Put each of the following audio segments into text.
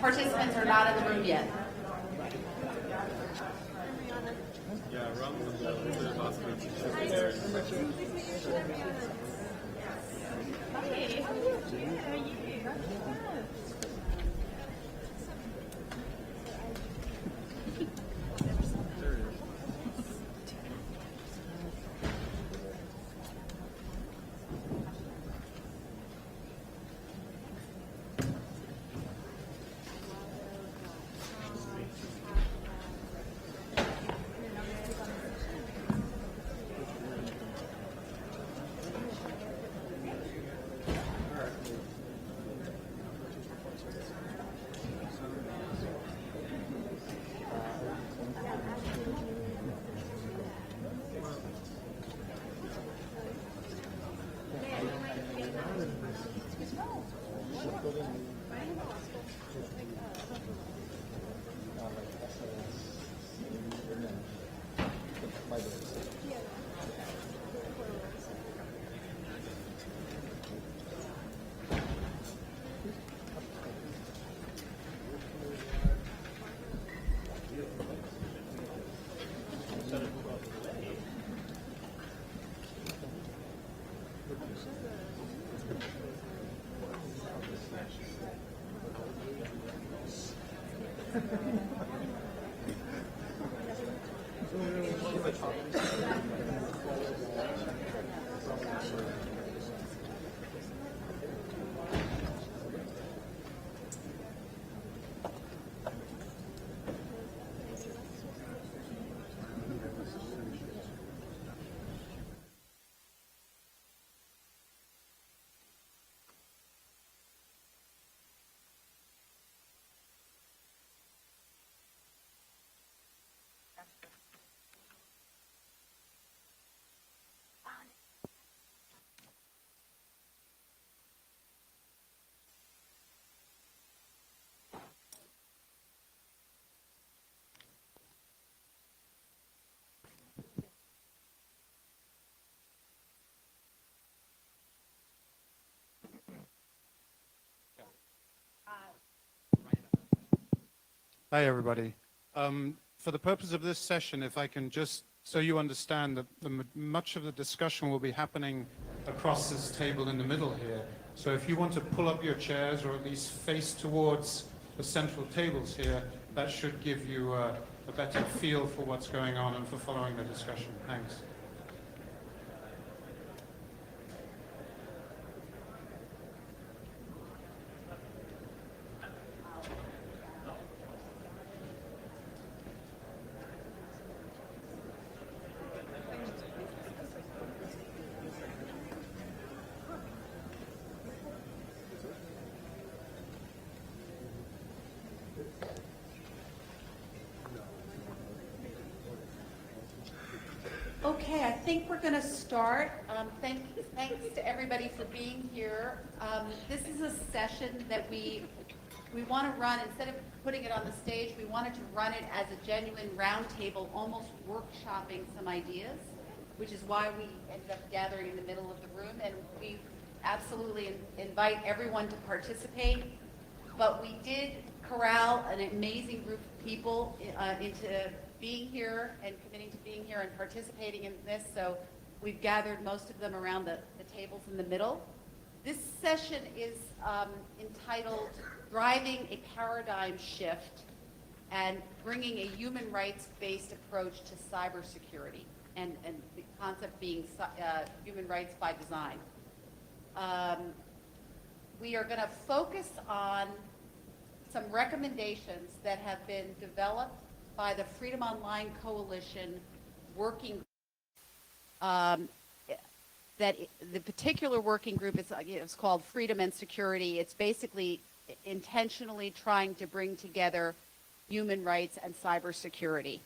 participants are not in the room yet. Yeah, around the hospital. Hi, everybody. For the purpose of this session, if I can just, so you understand that much of the discussion will be happening across this table in the middle here. So if you want to pull up your chairs or at least face towards the central tables here, that should give you a better feel for what's going on and for following the discussion. Thanks. Okay, I think we're going to start. Thanks to everybody for being here. This is a session that we want to run, instead of putting it on the stage, we wanted to run it as a genuine roundtable, almost workshopping some ideas, which is why we ended up gathering in the middle of the room. And we absolutely invite everyone to participate. But we did corral an amazing group of people into being here and committing to being here and participating in this. So we've gathered most of them around the tables in the middle. This session is entitled Driving a Paradigm Shift and Bringing a Human Rights-Based Approach to Cybersecurity, and the concept being human rights by design. We are going to focus on some recommendations that have been developed by the Freedom Online Coalition working that the particular working group is it's called Freedom and Security. It's basically intentionally trying to bring together human rights and cybersecurity.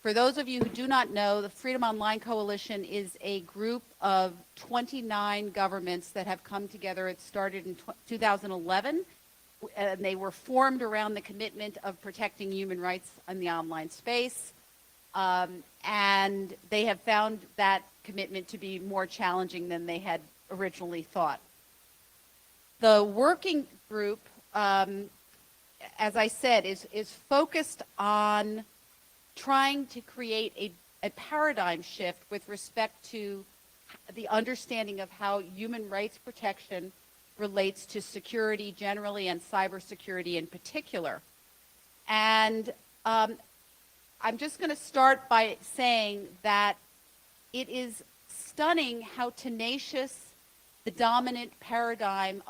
For those of you who do not know, the Freedom Online Coalition is a group of 29 governments that have come together. It started in 2011, and they were formed around the commitment of protecting human rights in the online space. And they have found that commitment to be more challenging than they had originally thought. The working group as I said, is focused on trying to create a paradigm shift with respect to the understanding of how human rights protection relates to security generally and cybersecurity in particular. And I'm just going to start by saying that it is stunning how tenacious the dominant paradigm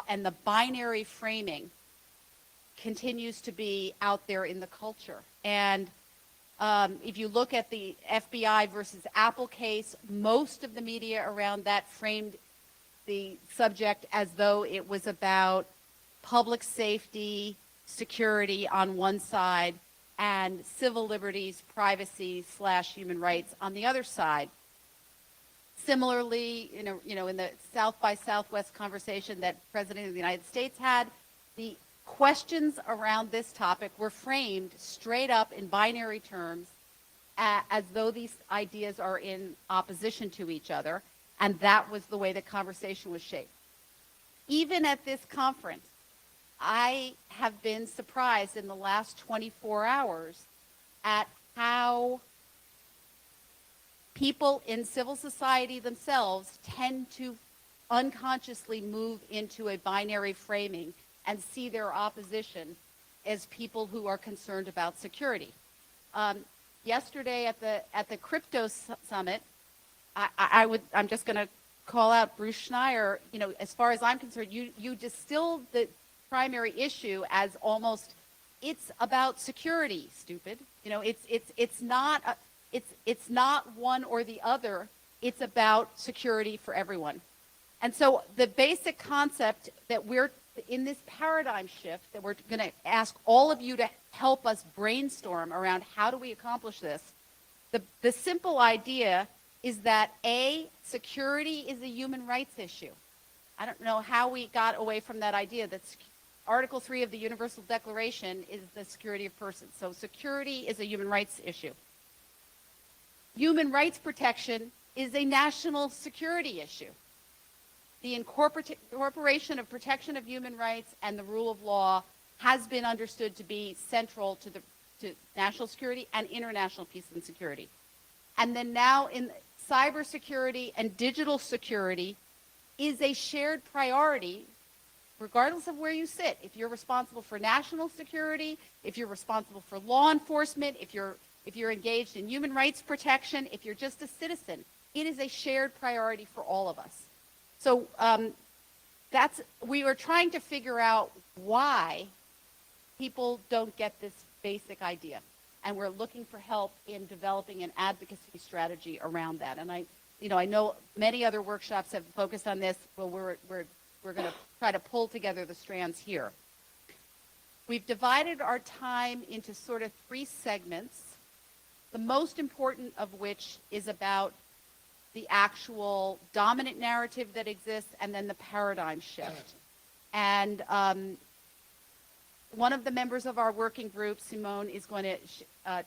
and the binary framing continues to be out there in the culture. And if you look at the FBI versus Apple case, most of the media around that framed the subject as though it was about public safety, security on one side, and civil liberties, privacy / human rights on the other side. Similarly, in the South by Southwest conversation that the President of the United States had, the questions around this topic were framed straight up in binary terms as though these ideas are in opposition to each other, and that was the way the conversation was shaped. Even at this conference, I have been surprised in the last 24 hours at how people in civil society themselves tend to unconsciously move into a binary framing and see their opposition as people who are concerned about security. Yesterday at the crypto summit, I'm just going to call out Bruce Schneier. As far as I'm concerned, you distilled the primary issue as almost it's about security. Stupid. It's not one or the other. It's about security for everyone. And so the basic concept that we're in this paradigm shift that we're going to ask all of you to help us brainstorm around how do we accomplish this. The simple idea is that security is a human rights issue. I don't know how we got away from that idea that Article 3 of the Universal Declaration is the security of persons. So security is a human rights issue. Human rights protection is a national security issue. The incorporation of protection of human rights and the rule of law has been understood to be central to national security and international peace and security. And then now in cybersecurity and digital security is a shared priority regardless of where you sit. If you're responsible for national security, if you're responsible for law enforcement, if you're engaged in human rights protection, if you're just a citizen, it is a shared priority for all of us. So we are trying to figure out why people don't get this basic idea. And we're looking for help in developing an advocacy strategy around that. And I know many other workshops have focused on this, but we're going to try to pull together the strands here. We've divided our time into sort of 3 segments, the most important of which is about the actual dominant narrative that exists and then the paradigm shift. And one of the members of our working group, Simone, is going to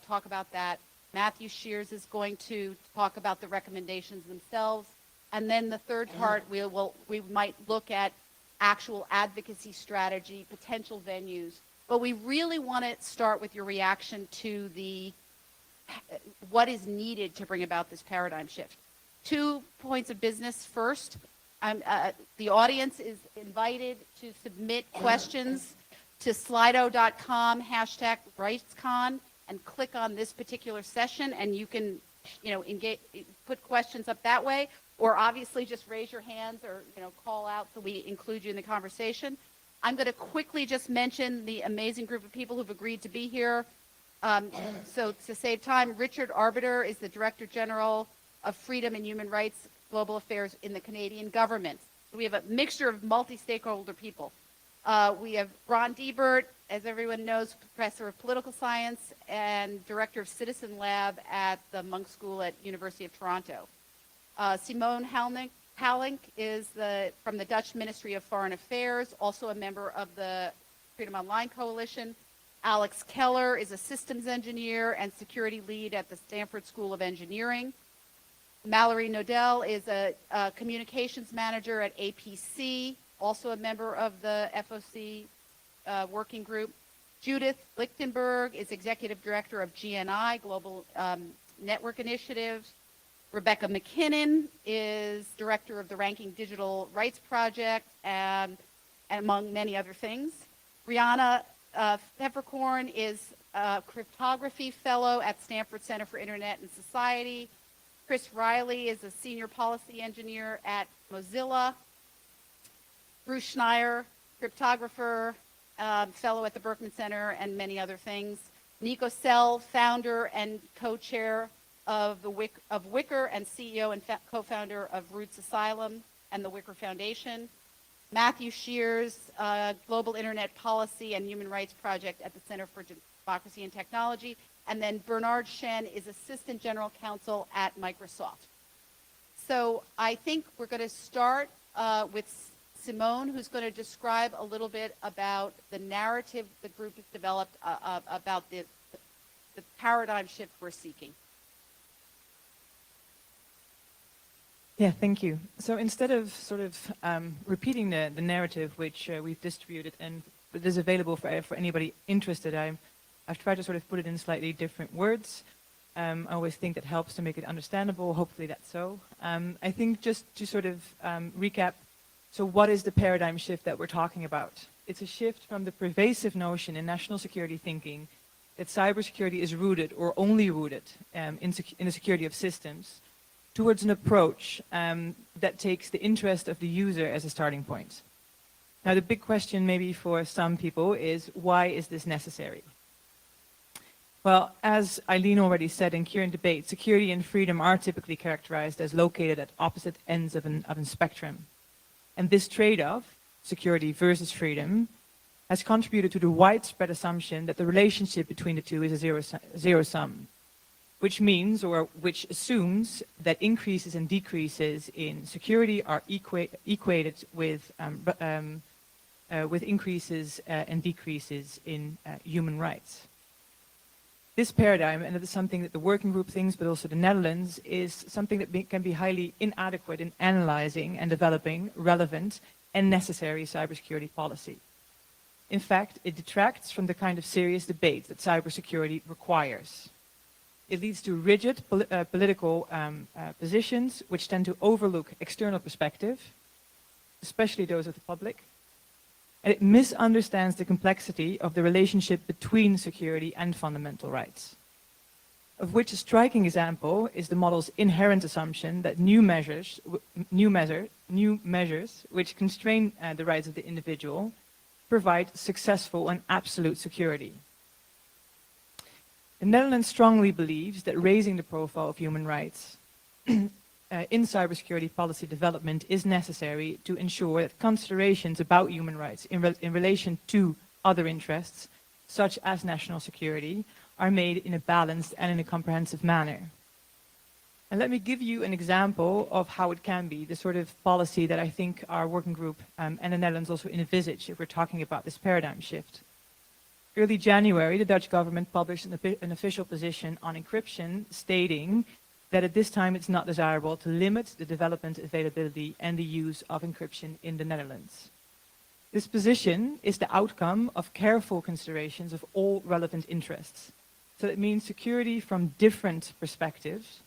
talk about that. Matthew Shears is going to talk about the recommendations themselves. And then the third part, we might look at actual advocacy strategy, potential venues. But we really want to start with your reaction to what is needed to bring about this paradigm shift. 2 points of business. First, the audience is invited to submit questions to slido.com #RightsCon and click on this particular session, and you can put questions up that way, or obviously just raise your hands or call out so we include you in the conversation. I'm going to quickly just mention the amazing group of people who've agreed to be here. So to save time, Richard Arbiter is the Director General of Freedom and Human Rights Global Affairs in the Canadian government. We have a mixture of multi-stakeholder people. We have Ron Diebert, as everyone knows, Professor of Political Science and Director of Citizen Lab at the Monk School at University of Toronto. Simone Halink is from the Dutch Ministry of Foreign Affairs, also a member of the Freedom Online Coalition. Alex Keller is a systems engineer and security lead at the Stanford School of Engineering. Mallory Nodell is a communications manager at APC, also a member of the FOC working group. Judith Lichtenberg is Executive Director of GNI, Global Network Initiative. Rebecca McKinnon is Director of the Ranking Digital Rights Project, and among many other things. Brianna Peppercorn is a Cryptography Fellow at Stanford Center for Internet and Society. Chris Riley is a Senior Policy Engineer at Mozilla. Bruce Schneier, cryptographer, fellow at the Berkman Center, and many other things. Nico Sell, founder and co-chair of Wicker and CEO and co-founder of Roots Asylum and the Wicker Foundation. Matthew Shears, Global Internet Policy and Human Rights Project at the Center for Democracy and Technology. And then Bernard Shen is Assistant General Counsel at Microsoft. So I think we're going to start with Simone, who's going to describe a little bit about the narrative the group has developed about the paradigm shift we're seeking. Yeah, thank you. So instead of sort of repeating the narrative which we've distributed and that is available for anybody interested, I've tried to sort of put it in slightly different words. I always think that helps to make it understandable. Hopefully that's so. I think just to sort of recap, so what is the paradigm shift that we're talking about? It's a shift from the pervasive notion in national security thinking that cybersecurity is rooted or only rooted in the security of systems towards an approach that takes the interest of the user as a starting point. Now, the big question maybe for some people is, why is this necessary? Well, as Eileen already said in current debate, security and freedom are typically characterized as located at opposite ends of a spectrum. And this trade-off, security versus freedom, has contributed to the widespread assumption that the relationship between the two is a zero sum, which means, or which assumes, that increases and decreases in security are equated with increases and decreases in human rights. This paradigm, and it is something that the working group thinks, but also the Netherlands, is something that can be highly inadequate in analyzing and developing relevant and necessary cybersecurity policy. In fact, it detracts from the kind of serious debate that cybersecurity requires. It leads to rigid political positions which tend to overlook external perspective, especially those of the public. And it misunderstands the complexity of the relationship between security and fundamental rights, of which a striking example is the model's inherent assumption that new measures which constrain the rights of the individual provide successful and absolute security. The Netherlands strongly believes that raising the profile of human rights in cybersecurity policy development is necessary to ensure that considerations about human rights in relation to other interests, such as national security, are made in a balanced and in a comprehensive manner. And let me give you an example of how it can be, the sort of policy that I think our working group and the Netherlands also envisage if we're talking about this paradigm shift. Early January, the Dutch government published an official position on encryption stating that at this time it's not desirable to limit the development, availability, and the use of encryption in the Netherlands. This position is the outcome of careful considerations of all relevant interests. So it means security from different perspectives,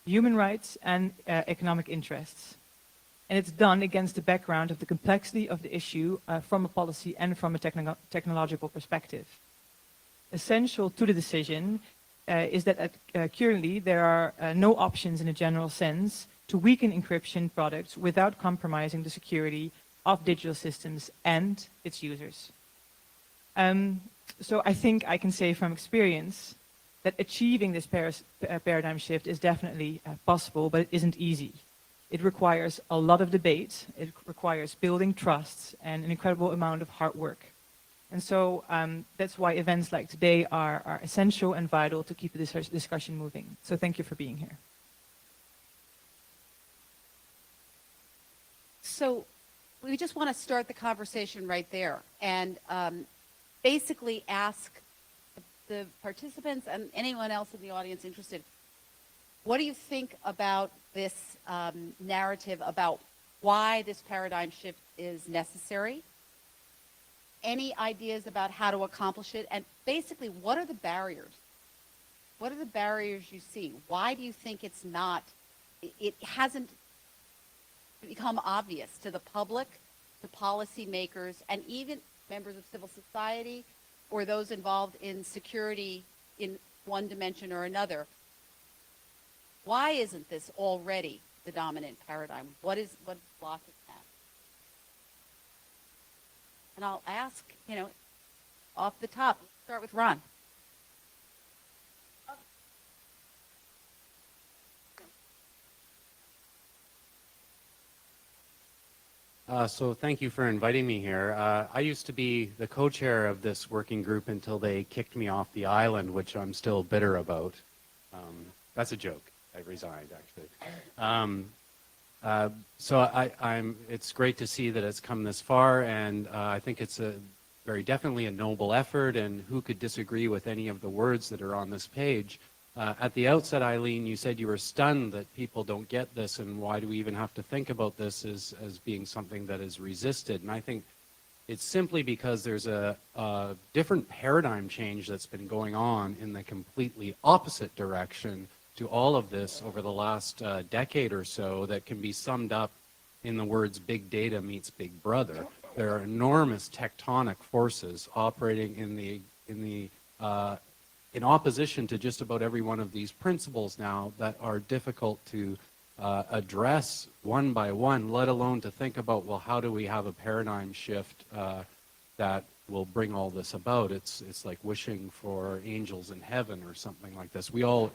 human rights and economic interests. And it's done against the background of the complexity of the issue from a policy and from a technological perspective. Essential to the decision is that currently there are no options in a general sense to weaken encryption products without compromising the security of digital systems and its users. So I think I can say from experience that achieving this paradigm shift is definitely possible, but it isn't easy. It requires a lot of debate, it requires building trust and an incredible amount of hard work. And so that's why events like today are essential and vital to keep this discussion moving. So thank you for being here. So we just want to start the conversation right there and basically ask the participants and anyone else in the audience interested, what do you think about this narrative about why this paradigm shift is necessary? any ideas about how to accomplish it? And basically, what are the barriers? What are the barriers you see? Why do you think it hasn't become obvious to the public, to policymakers, and even members of civil society or those involved in security in one dimension or another? Why isn't this already the dominant paradigm? What's blocking that? And I'll ask, off the top, start with Ron. So thank you for inviting me here. I used to be the co-chair of this working group until they kicked me off the island, which I'm still bitter about. That's a joke. I resigned, actually. It's great to see that it's come this far, and I think it's very definitely a noble effort, and who could disagree with any of the words that are on this page? At the outset, Eileen, you said you were stunned that people don't get this, and why do we even have to think about this as being something that is resisted? And I think it's simply because there's a different paradigm change that's been going on in the completely opposite direction to all of this over the last decade or so that can be summed up in the words big data meets big brother. There are enormous tectonic forces operating in opposition to just about every one of these principles now that are difficult to address one by one, let alone to think about, well, how do we have a paradigm shift that will bring all this about? It's like wishing for angels in heaven or something like this.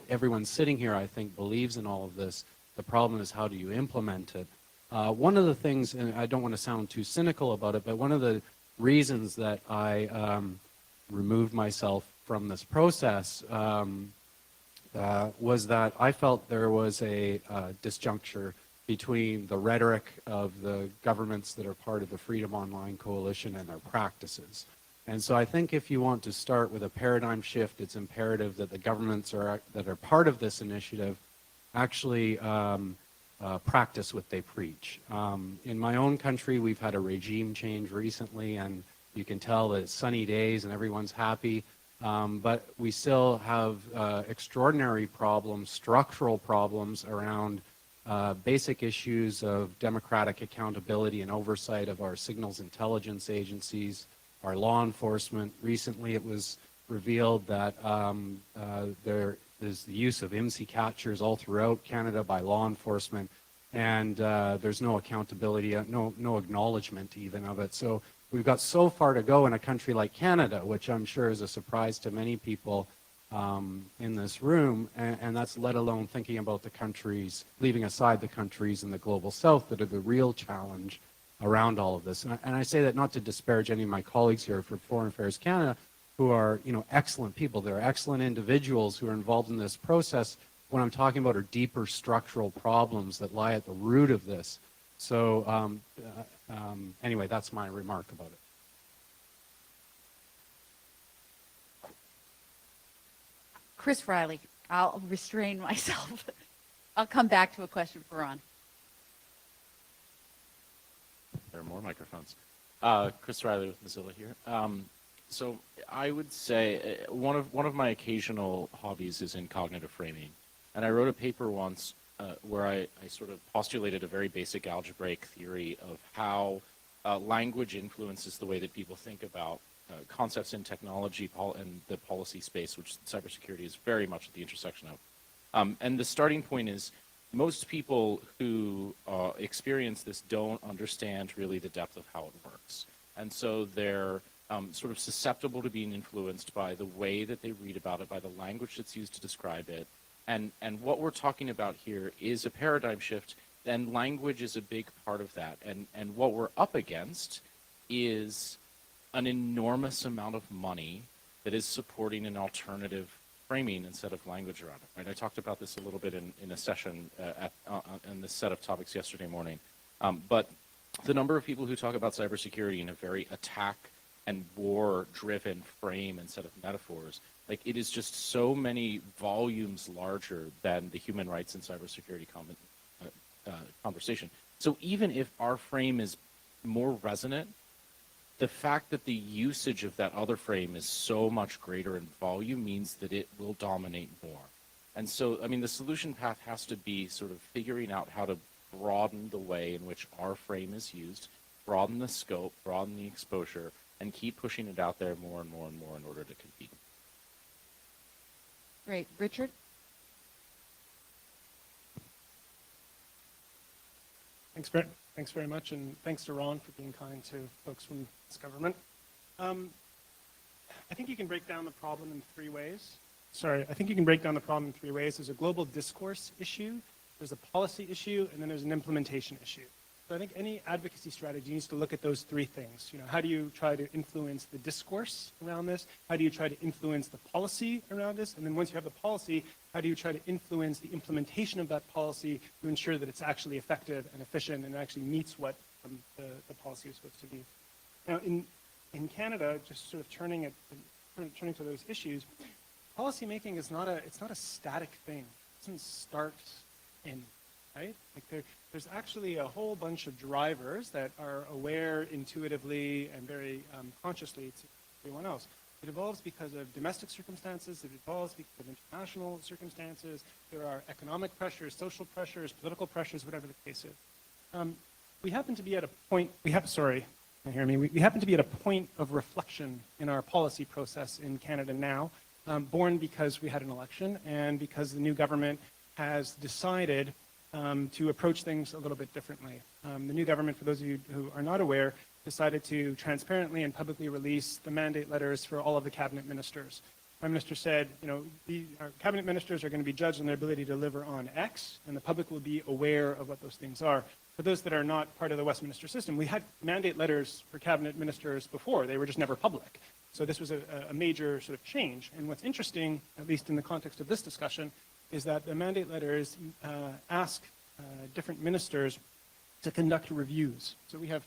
Everyone sitting here, I think, believes in all of this. The problem is, how do you implement it? One of the things, and I don't want to sound too cynical about it, but one of the reasons that I removed myself from this process was that I felt there was a disjuncture between the rhetoric of the governments that are part of the Freedom Online Coalition and their practices. And so I think if you want to start with a paradigm shift, it's imperative that the governments that are part of this initiative actually practice what they preach. In my own country, we've had a regime change recently, and you can tell that it's sunny days and everyone's happy. But we still have extraordinary problems, structural problems around basic issues of democratic accountability and oversight of our signals intelligence agencies, our law enforcement. Recently it was revealed that there is the use of IMSI catchers all throughout Canada by law enforcement, and there's no accountability, no acknowledgement even of it. So we've got so far to go in a country like Canada, which I'm sure is a surprise to many people in this room, and that's let alone thinking about the countries, leaving aside the countries in the global south that are the real challenge around all of this. And I say that not to disparage any of my colleagues here for Foreign Affairs Canada, who are excellent people. They're excellent individuals who are involved in this process. What I'm talking about are deeper structural problems that lie at the root of this. So anyway, that's my remark about it. Chris Riley, I'll restrain myself. I'll come back to a question for Ron. There are more microphones. Chris Riley with Mozilla here. So I would say one of my occasional hobbies is in cognitive framing, and I wrote a paper once where I sort of postulated a very basic algebraic theory of how language influences the way that people think about concepts in technology and the policy space, which cybersecurity is very much at the intersection of. And the starting point is most people who experience this don't understand really the depth of how it works. And so they're sort of susceptible to being influenced by the way that they read about it, by the language that's used to describe it. And what we're talking about here is a paradigm shift, and language is a big part of that. And what we're up against is an enormous amount of money that is supporting an alternative framing instead of language around it. Right? I talked about this a little bit in a session in this set of topics yesterday morning. But the number of people who talk about cybersecurity in a very attack and war-driven frame instead of metaphors, like it is just so many volumes larger than the human rights and cybersecurity conversation. So even if our frame is more resonant the fact that the usage of that other frame is so much greater in volume means that it will dominate more. And so, I mean, the solution path has to be sort of figuring out how to broaden the way in which our frame is used, broaden the scope, broaden the exposure, and keep pushing it out there more and more and more in order to compete. Great. Richard? Thanks very much, and thanks to Ron for being kind to folks from this government. I think you can break down the problem in three ways. I think you can break down the problem in three ways. There's a global discourse issue, there's a policy issue, and then there's an implementation issue. So I think any advocacy strategy needs to look at those three things. You know, how do you try to influence the discourse around this? How do you try to influence the policy around this? And then once you have the policy, how do you try to influence the implementation of that policy to ensure that it's actually effective and efficient and actually meets what the policy is supposed to be? Now, in Canada, just sort of turning to those issues, policy making is not a static thing. It doesn't start in, right? Like there's actually a whole bunch of drivers that are aware intuitively and very consciously to everyone else. It evolves because of domestic circumstances. It evolves because of international circumstances. There are economic pressures, social pressures, political pressures, whatever the case is. We happen to be at a point. We happen to be at a point of reflection in our policy process in Canada now, born because we had an election and because the new government has decided to approach things a little bit differently. The new government, for those of you who are not aware, decided to transparently and publicly release the mandate letters for all of the cabinet ministers. Prime Minister said, you know, our cabinet ministers are going to be judged on their ability to deliver on X, and the public will be aware of what those things are. For those that are not part of the Westminster system, we had mandate letters for cabinet ministers before. They were just never public. So this was a major sort of change. And what's interesting, at least in the context of this discussion, is that the mandate letters ask different ministers to conduct reviews. So we have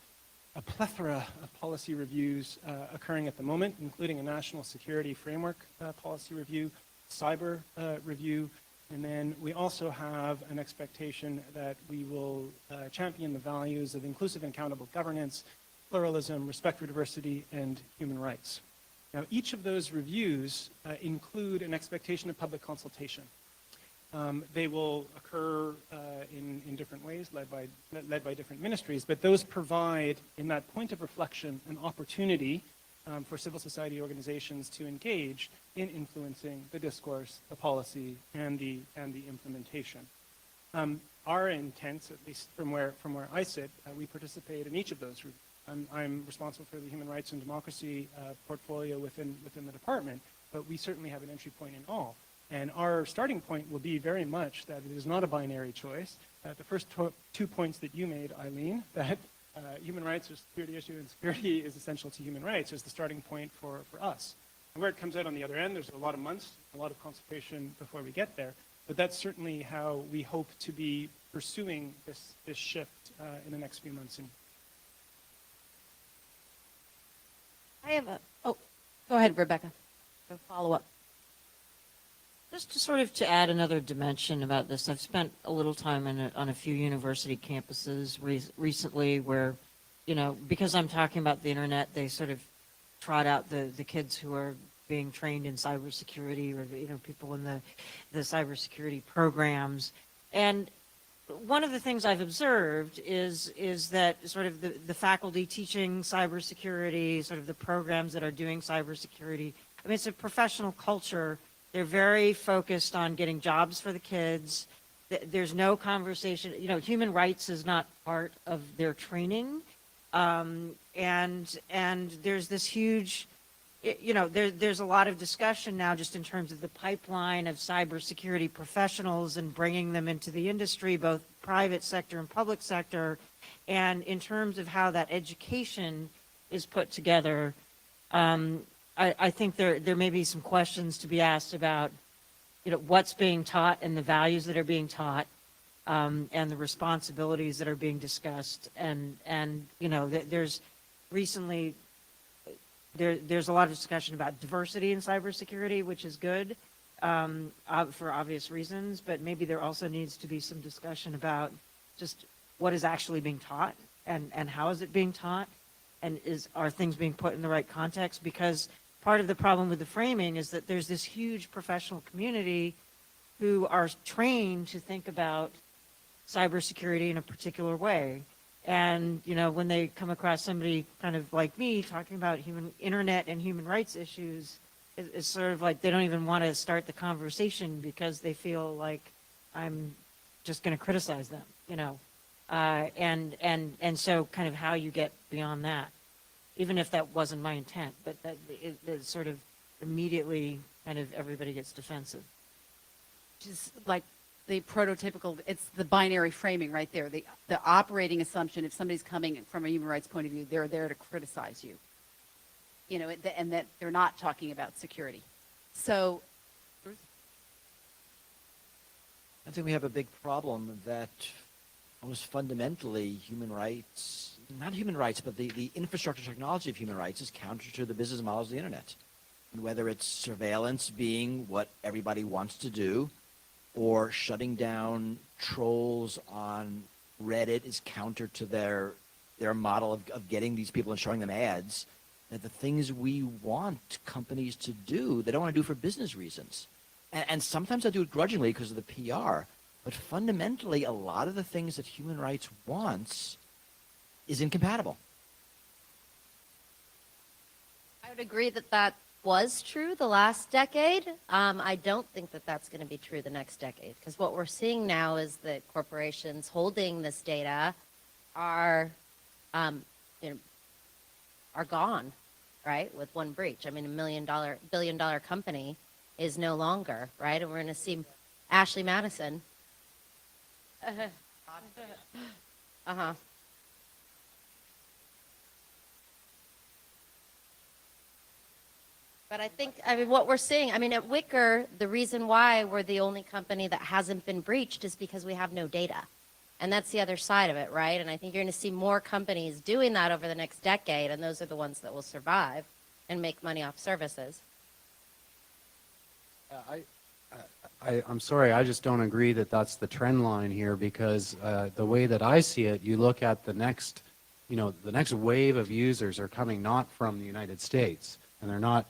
a plethora of policy reviews occurring at the moment, including a national security framework policy review, cyber review, and then we also have an expectation that we will champion the values of inclusive and accountable governance, pluralism, respect for diversity, and human rights. Now, each of those reviews include an expectation of public consultation. They will occur in different ways, led by different ministries, but those provide, in that point of reflection, an opportunity for civil society organizations to engage in influencing the discourse, the policy, and the implementation. Our intent, at least from where I sit, we participate in each of those. I'm responsible for the human rights and democracy portfolio within the department, but we certainly have an entry point in all. And our starting point will be very much that it is not a binary choice. The first 2 points that you made, Eileen, that human rights are a security issue and security is essential to human rights, is the starting point for us. And where it comes out on the other end, there's a lot of months, a lot of consultation before we get there. But that's certainly how we hope to be pursuing this shift in the next few months. I have go ahead, Rebecca. A follow-up. Just to sort of to add another dimension about this, I've spent a little time on a few university campuses recently where, you know, because I'm talking about the internet, they sort of trot out the kids who are being trained in cybersecurity or, you know, people in the cybersecurity programs. And one of the things I've observed is that sort of the faculty teaching cybersecurity, sort of the programs that are doing cybersecurity, I mean, it's a professional culture. They're very focused on getting jobs for the kids. There's no conversation, you know, human rights is not part of their training. And there's this huge, you know, there's a lot of discussion now just in terms of the pipeline of cybersecurity professionals and bringing them into the industry, both private sector and public sector. And in terms of how that education is put together, I think there may be some questions to be asked about, you know, what's being taught and the values that are being taught, and the responsibilities that are being discussed. And you know, there's recently there's a lot of discussion about diversity in cybersecurity, which is good for obvious reasons. But maybe there also needs to be some discussion about just what is actually being taught and how is it being taught. and are things being put in the right context? Because part of the problem with the framing is that there's this huge professional community who are trained to think about cybersecurity in a particular way. And, you know, when they come across somebody kind of like me talking about internet and human rights issues, it's sort of like they don't even want to start the conversation because they feel like I'm just going to criticize them, you know. And so kind of how you get beyond that, even if that wasn't my intent, but that it sort of immediately kind of everybody gets defensive. Just like the prototypical, it's the binary framing right there. The operating assumption, if somebody's coming from a human rights point of view, they're there to criticize you. You know, and that they're not talking about security. So, Bruce? I think we have a big problem that almost fundamentally human rights, not human rights, but the infrastructure technology of human rights is counter to the business models of the internet. And whether it's surveillance being what everybody wants to do, or shutting down trolls on Reddit is counter to their model of getting these people and showing them ads, that the things we want companies to do, they don't want to do for business reasons. And sometimes they do it grudgingly because of the PR. But fundamentally, a lot of the things that human rights wants is incompatible. I would agree that that was true the last decade. I don't think that that's going to be true the next decade, because what we're seeing now is that corporations holding this data are, are gone, right? With one breach. I mean, $1 billion company is no longer, right? And we're going to see Ashley Madison. Uh-huh. But I think, I mean, what we're seeing, I mean, at Wicker, the reason why we're the only company that hasn't been breached is because we have no data. And that's the other side of it, right? And I think you're going to see more companies doing that over the next decade, and those are the ones that will survive and make money off services. I'm sorry, I just don't agree that that's the trend line here, because the way that I see it, you look at the next wave of users are coming not from the United States, and they're not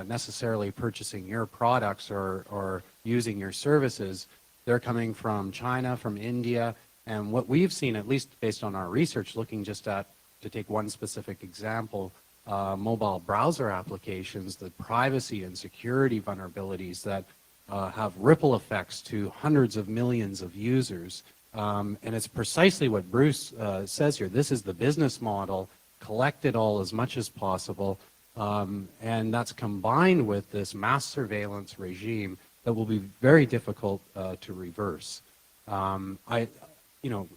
necessarily purchasing your products or using your services. They're coming from China, from India, and what we've seen, at least based on our research, looking just at, to take one specific example, mobile browser applications, the privacy and security vulnerabilities that have ripple effects to hundreds of millions of users. And it's precisely what Bruce says here. This is the business model, collect it all as much as possible, and that's combined with this mass surveillance regime that will be very difficult to reverse. I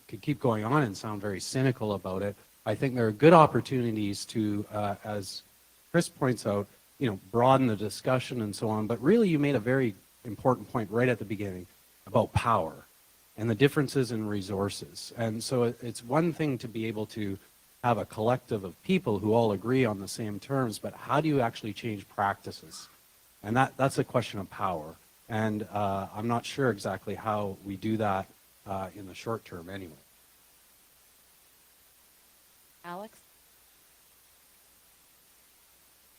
could keep going on and sound very cynical about it. I think there are good opportunities to, as Chris points out, broaden the discussion and so on. But really, you made a very important point right at the beginning about power and the differences in resources. And so it's one thing to be able to have a collective of people who all agree on the same terms, but how do you actually change practices? And that's a question of power. And I'm not sure exactly how we do that in the short term anyway. Alex?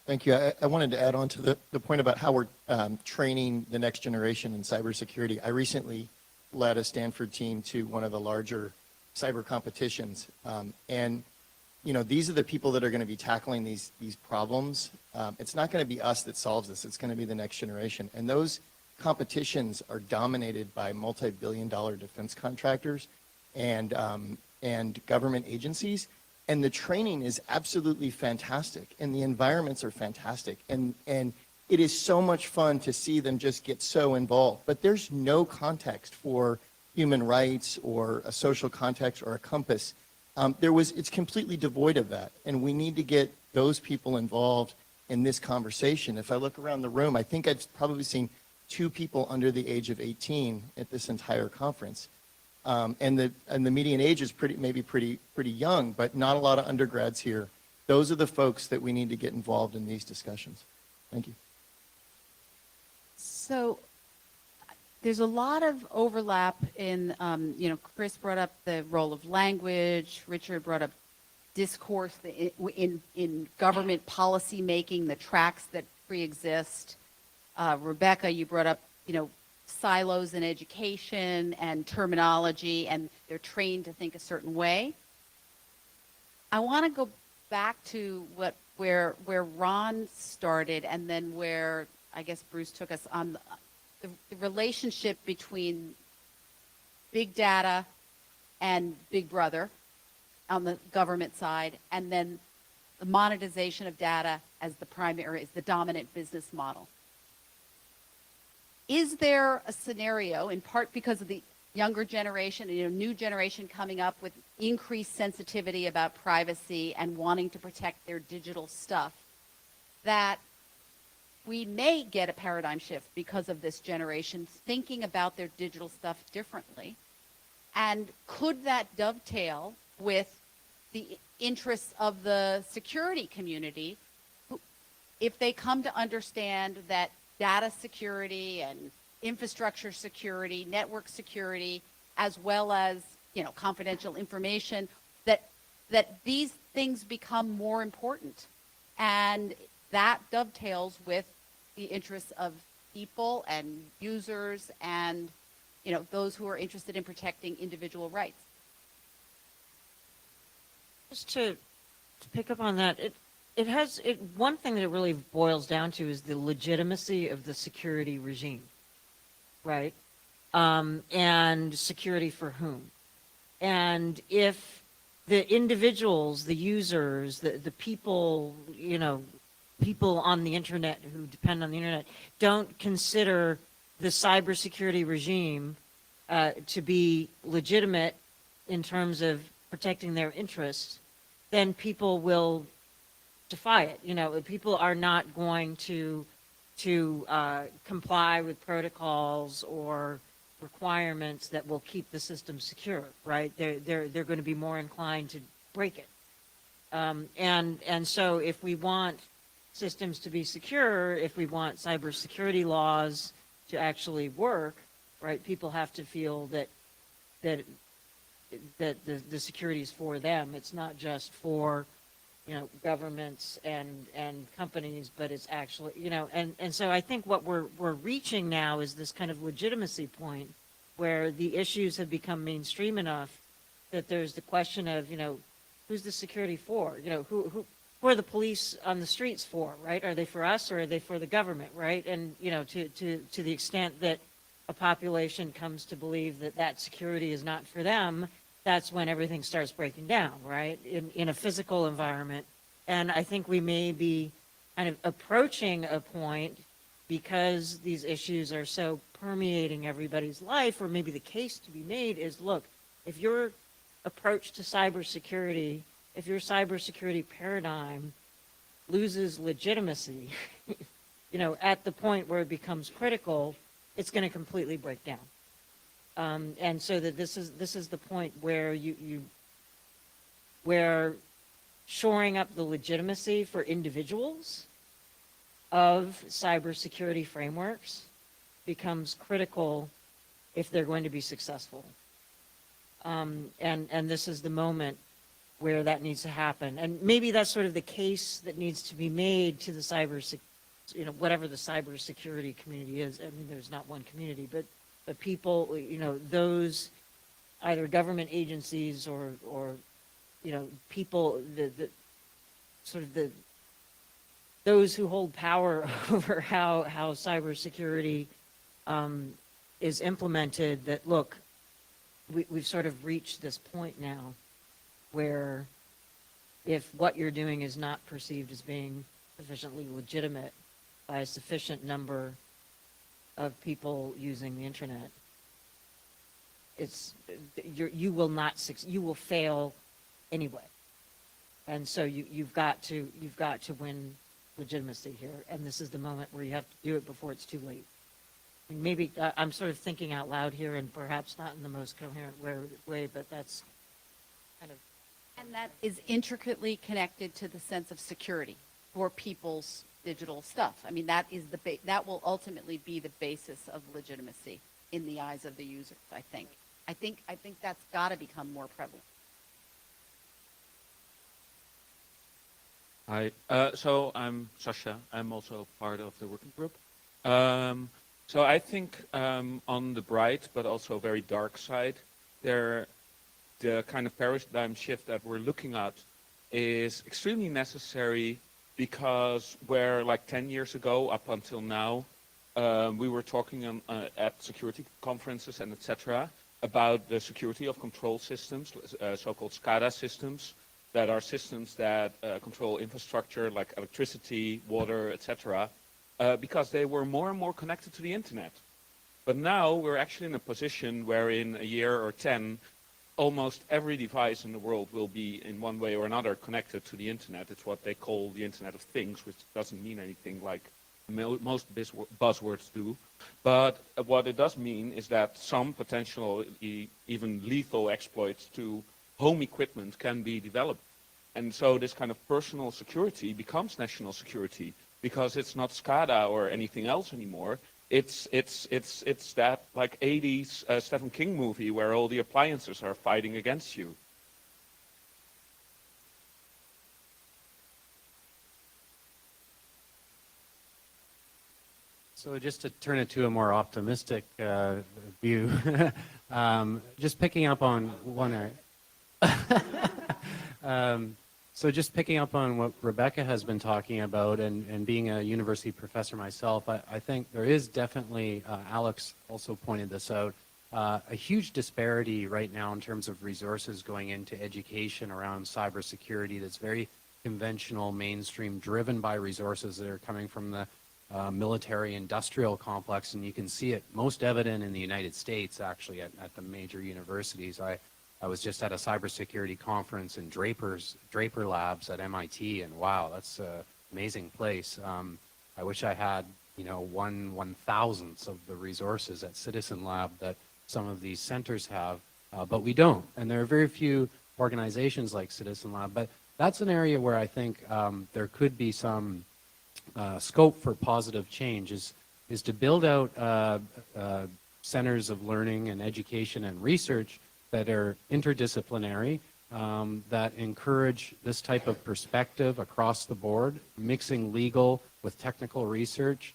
Thank you. I wanted to add on to the point about how we're training the next generation in cybersecurity. I recently led a Stanford team to one of the larger cyber competitions. And these are the people that are going to be tackling these problems. It's not going to be us that solves this. It's going to be the next generation. And those competitions are dominated by multi-billion-dollar defense contractors and government agencies. And the training is absolutely fantastic, and the environments are fantastic, and it is so much fun to see them just get so involved. But there's no context for human rights or a social context or a compass. It's completely devoid of that, and we need to get those people involved in this conversation. If I look around the room, I think I've probably seen 2 people under the age of 18 at this entire conference. And the median age is pretty young, but not a lot of undergrads here. Those are the folks that we need to get involved in these discussions. Thank you. So there's a lot of overlap in, Chris brought up the role of language, Richard brought up discourse in government policy making, the tracks that pre-exist. Rebecca, you brought up, silos in education and terminology, and they're trained to think a certain way. I want to go back to where Ron started, and then where I guess Bruce took us on the relationship between big data and Big Brother on the government side, and then the monetization of data as the dominant business model. Is there a scenario, in part because of the younger generation, new generation coming up with increased sensitivity about privacy and wanting to protect their digital stuff, that we may get a paradigm shift because of this generation thinking about their digital stuff differently? And could that dovetail with the interests of the security community, if they come to understand that data security and infrastructure security, network security, as well as confidential information, that these things become more important, and that dovetails with the interests of people and users and those who are interested in protecting individual rights. Just to pick up on that, one thing that it really boils down to is the legitimacy of the security regime, right? And security for whom? And if the individuals, the users, the people, people on the internet who depend on the internet don't consider the cybersecurity regime to be legitimate in terms of protecting their interests, then people will defy it. People are not going to comply with protocols or requirements that will keep the system secure, right? They're going to be more inclined to break it. And so if we want systems to be secure, if we want cybersecurity laws to actually work, right, people have to feel that the security is for them. It's not just for governments and companies, but it's actually and so I think what we're reaching now is this kind of legitimacy point where the issues have become mainstream enough that there's the question of who's the security for? Who are the police on the streets for, right? Are they for us or are they for the government, right? And to the extent that a population comes to believe that security is not for them, that's when everything starts breaking down, right, in a physical environment. And I think we may be kind of approaching a point, because these issues are so permeating everybody's life, or maybe the case to be made is, look, if your approach to cybersecurity, if your cybersecurity paradigm loses legitimacy, at the point where it becomes critical, it's going to completely break down. And so that this is the point where where shoring up the legitimacy for individuals of cybersecurity frameworks becomes critical if they're going to be successful. And this is the moment where that needs to happen. And maybe that's sort of the case that needs to be made to the whatever the cybersecurity community is. I mean, there's not one community, but people, those either government agencies or people, those who hold power over how cybersecurity is implemented, that look, we've sort of reached this point now where if what you're doing is not perceived as being sufficiently legitimate by a sufficient number of people using the internet, you will fail anyway. And so you've got to win legitimacy here, and this is the moment where you have to do it before it's too late. And maybe I'm sort of thinking out loud here, and perhaps not in the most coherent way, but that's kind of. And that is intricately connected to the sense of security for people's digital stuff. I mean, that is that will ultimately be the basis of legitimacy in the eyes of the users, I think. I think that's got to become more prevalent. Hi. So I'm Sasha. I'm also part of the working group. So I think on the bright but also very dark side, the kind of paradigm shift that we're looking at is extremely necessary because where like 10 years ago up until now, we were talking at security conferences and etc. about the security of control systems, so-called SCADA systems, that are systems that control infrastructure like electricity, water, etc., because they were more and more connected to the internet. But now we're actually in a position where in a year or 10, almost every device in the world will be in one way or another connected to the internet. It's what they call the Internet of Things, which doesn't mean anything like most buzzwords do. But what it does mean is that some potential, even lethal exploits to home equipment can be developed. And so this kind of personal security becomes national security because it's not SCADA or anything else anymore. It's that like 80s Stephen King movie where all the appliances are fighting against you. So just to turn it to a more optimistic view, just picking up on one area. So just picking up on what Rebecca has been talking about and being a university professor myself, I think there is definitely, Alex also pointed this out, a huge disparity right now in terms of resources going into education around cybersecurity that's very conventional, mainstream, driven by resources that are coming from the military industrial complex, and you can see it most evident in the United States, actually, at the major universities. I was just at a cybersecurity conference in Draper Labs at MIT, and wow, that's an amazing place. I wish I had, 1/1000th of the resources at Citizen Lab that some of these centers have, but we don't. And there are very few organizations like Citizen Lab, but that's an area where I think there could be some scope for positive change is to build out centers of learning and education and research that are interdisciplinary, that encourage this type of perspective across the board, mixing legal with technical research.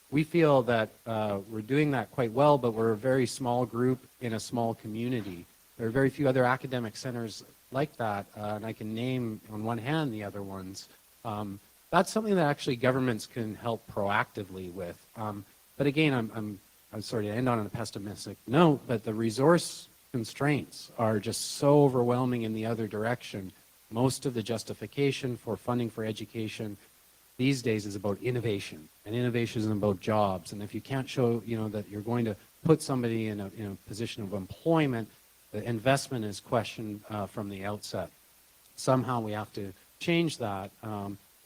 We feel that we're doing that quite well, but we're a very small group in a small community. There are very few other academic centers like that, and I can name on one hand the other ones. That's something that actually governments can help proactively with. But again, I'm sorry to end on a pessimistic note, but the resource constraints are just so overwhelming in the other direction. Most of the justification for funding for education these days is about innovation, and innovation is about jobs. And if you can't show, that you're going to put somebody in a position of employment, the investment is questioned from the outset. Somehow we have to change that.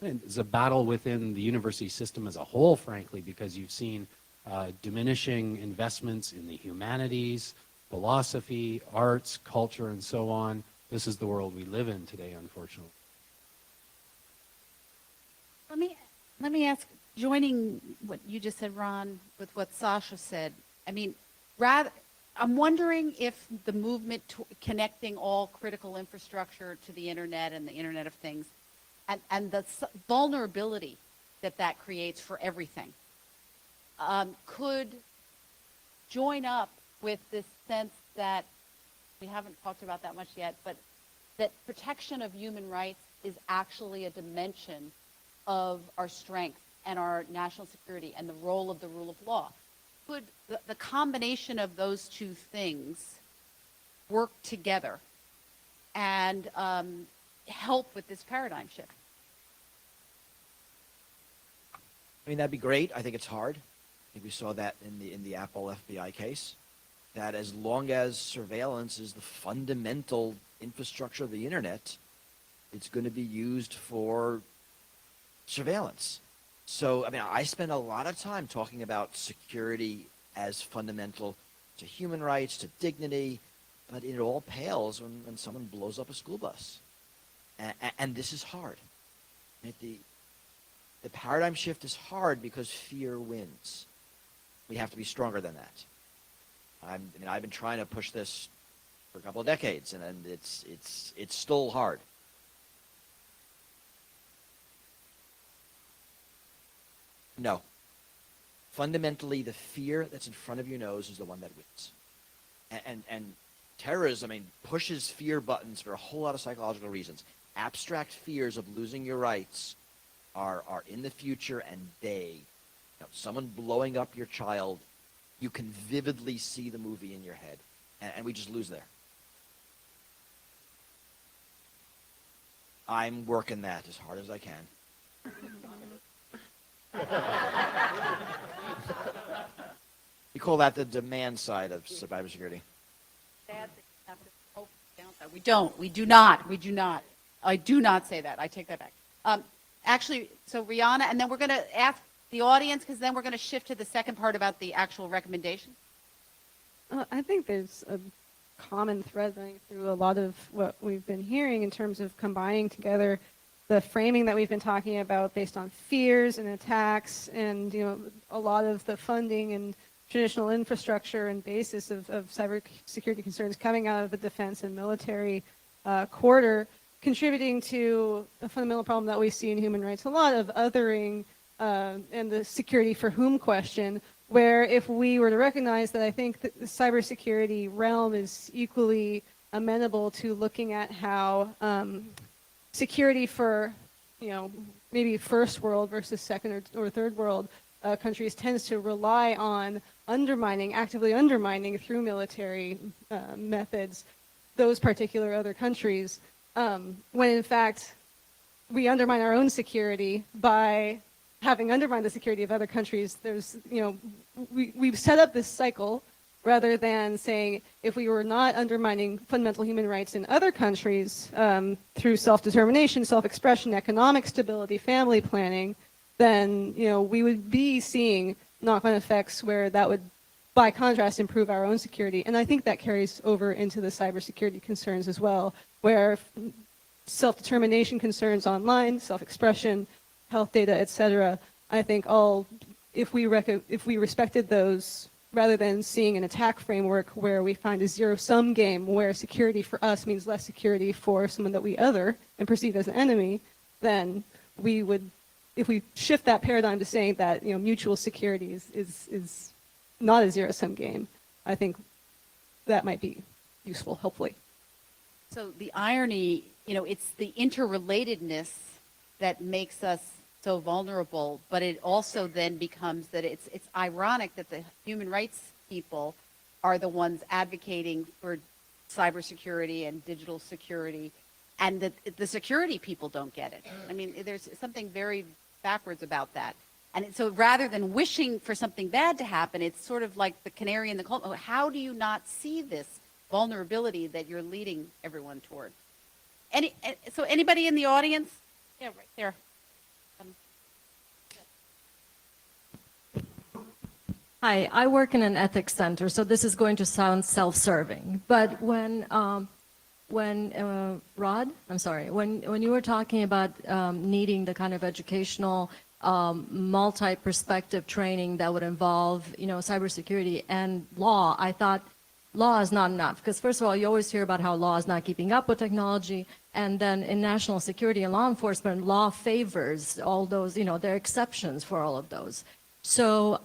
It's a battle within the university system as a whole, frankly, because you've seen diminishing investments in the humanities, philosophy, arts, culture, and so on. This is the world we live in today, unfortunately. Let me ask, joining what you just said, Ron, with what Sasha said. I'm wondering if the movement to connecting all critical infrastructure to the internet and the Internet of Things, and the vulnerability that creates for everything, could join up with this sense that we haven't talked about that much yet, but that protection of human rights is actually a dimension of our strength and our national security and the role of the rule of law. Could the combination of those two things work together and help with this paradigm shift? I mean, that'd be great. I think it's hard. I think we saw that in the Apple FBI case, that as long as surveillance is the fundamental infrastructure of the internet, it's going to be used for surveillance. So, I mean, I spend a lot of time talking about security as fundamental to human rights, to dignity, but it all pales when someone blows up a school bus. And this is hard. The paradigm shift is hard because fear wins. We have to be stronger than that. I've been trying to push this for a couple of decades, and it's still hard. No. Fundamentally, the fear that's in front of your nose is the one that wins. And terrorism, I mean, pushes fear buttons for a whole lot of psychological reasons. Abstract fears of losing your rights are in the future, and someone blowing up your child, you can vividly see the movie in your head, and we just lose there. I'm working that as hard as I can. We call that the demand side of cybersecurity. We don't. We do not. We do not. I do not say that. I take that back. Actually, so Rihanna, and then we're going to ask the audience, because then we're going to shift to the second part about the actual recommendation. I think there's a common thread running through a lot of what we've been hearing in terms of combining together the framing that we've been talking about based on fears and attacks, and a lot of the funding and traditional infrastructure and basis of cybersecurity concerns coming out of the defense and military quarter, contributing to a fundamental problem that we see in human rights, a lot of othering and the security for whom question, where if we were to recognize that, I think that the cybersecurity realm is equally amenable to looking at how security for, maybe first world versus second or third world countries tends to rely on actively undermining through military methods those particular other countries, when in fact we undermine our own security by having undermined the security of other countries. There's, we've set up this cycle rather than saying if we were not undermining fundamental human rights in other countries through self-determination, self-expression, economic stability, family planning, then we would be seeing knock-on effects where that would, by contrast, improve our own security. And I think that carries over into the cybersecurity concerns as well, where self-determination concerns online, self-expression, health data, etc. I think if we respected those, rather than seeing an attack framework where we find a zero-sum game where security for us means less security for someone that we other and perceive as an enemy, then we would, if we shift that paradigm to saying that mutual security is not a zero-sum game, I think that might be useful, hopefully. So the irony, it's the interrelatedness that makes us so vulnerable, but it also then becomes that it's ironic that the human rights people are the ones advocating for cybersecurity and digital security, and that the security people don't get it. I mean, there's something very backwards about that. And so rather than wishing for something bad to happen, it's sort of like the canary in the coal mine. How do you not see this vulnerability that you're leading everyone toward? So anybody in the audience? Yeah, right there. Hi, I work in an ethics center, so this is going to sound self-serving. But when Rod, I'm sorry, when you were talking about needing the kind of educational multi-perspective training that would involve, cybersecurity and law, I thought law is not enough. Because first of all, you always hear about how law is not keeping up with technology. And then in national security and law enforcement, law favors all those, there are exceptions for all of those. So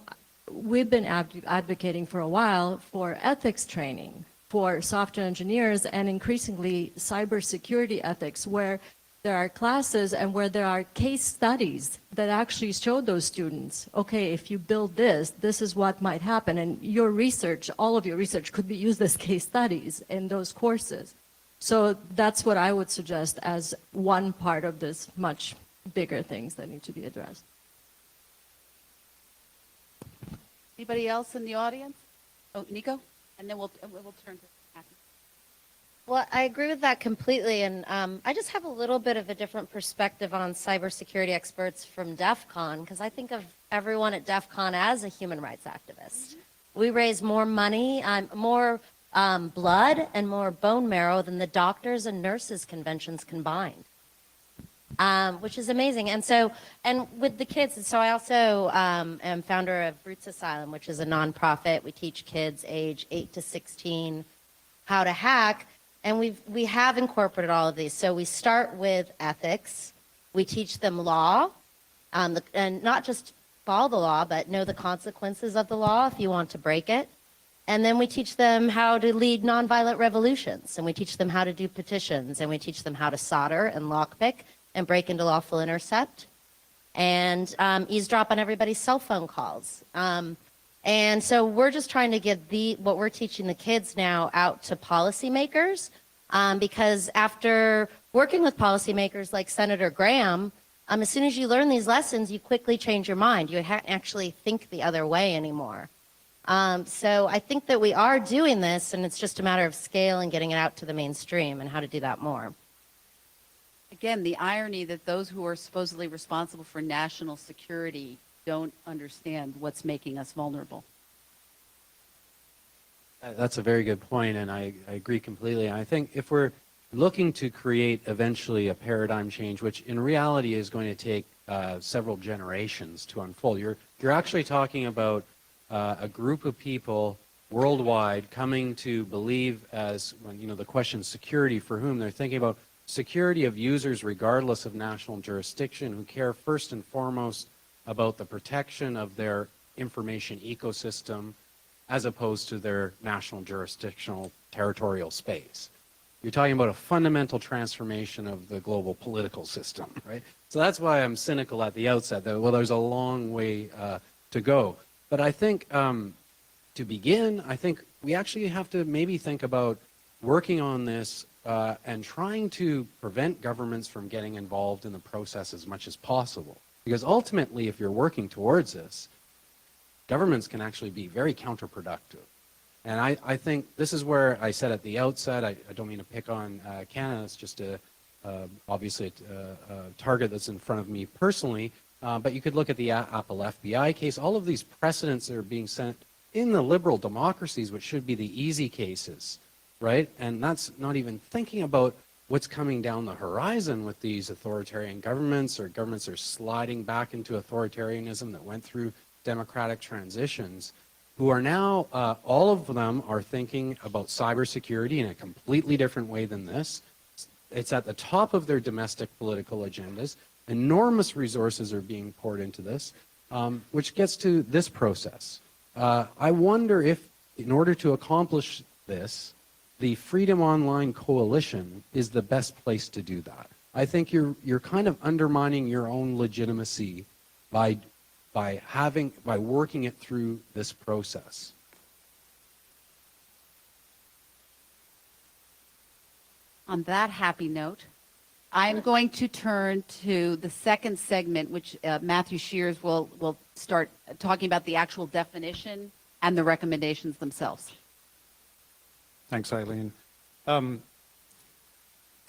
we've been advocating for a while for ethics training for software engineers and increasingly cybersecurity ethics, where there are classes and where there are case studies that actually show those students, okay, if you build this, this is what might happen. And your research, all of your research could be used as case studies in those courses. So that's what I would suggest as one part of this much bigger things that need to be addressed. Anybody else in the audience? Oh, Nico? And then we'll turn to Kathy. Well, I agree with that completely, and I just have a little bit of a different perspective on cybersecurity experts from DEF CON, because I think of everyone at DEF CON as a human rights activist. We raise more money, more blood, and more bone marrow than the doctors and nurses conventions combined, which is amazing. And so, and with the kids, so I also am founder of Roots Asylum, which is a nonprofit. We teach kids age 8 to 16 how to hack. And we have incorporated all of these. So we start with ethics. We teach them law, and not just follow the law, but know the consequences of the law if you want to break it. And then we teach them how to lead nonviolent revolutions, and we teach them how to do petitions, and we teach them how to solder and lockpick and break into lawful intercept and eavesdrop on everybody's cell phone calls. And so we're just trying to get what we're teaching the kids now out to policymakers, because after working with policymakers like Senator Graham, as soon as you learn these lessons, you quickly change your mind. You actually think the other way anymore. So I think that we are doing this, and it's just a matter of scale and getting it out to the mainstream and how to do that more. Again, the irony that those who are supposedly responsible for national security don't understand what's making us vulnerable. That's a very good point, and I agree completely. And I think if we're looking to create eventually a paradigm change, which in reality is going to take several generations to unfold, you're actually talking about a group of people worldwide coming to believe, as when the question security for whom, they're thinking about security of users regardless of national jurisdiction, who care first and foremost about the protection of their information ecosystem as opposed to their national jurisdictional territorial space. You're talking about a fundamental transformation of the global political system, right? So that's why I'm cynical at the outset, that, well, there's a long way to go. But I think to begin, I think we actually have to maybe think about working on this and trying to prevent governments from getting involved in the process as much as possible. Because ultimately, if you're working towards this, governments can actually be very counterproductive. And I think this is where I said at the outset, I don't mean to pick on Canada, it's just obviously a target that's in front of me personally, but you could look at the Apple FBI case, all of these precedents that are being set in the liberal democracies, which should be the easy cases, right? And that's not even thinking about what's coming down the horizon with these authoritarian governments, or governments are sliding back into authoritarianism that went through democratic transitions, who are now, all of them are thinking about cybersecurity in a completely different way than this. It's at the top of their domestic political agendas. Enormous resources are being poured into this, which gets to this process. I wonder if, in order to accomplish this, the Freedom Online Coalition is the best place to do that. I think you're kind of undermining your own legitimacy by working it through this process. On that happy note, I'm going to turn to the second segment, which Matthew Shears will start talking about the actual definition and the recommendations themselves. Thanks, Eileen.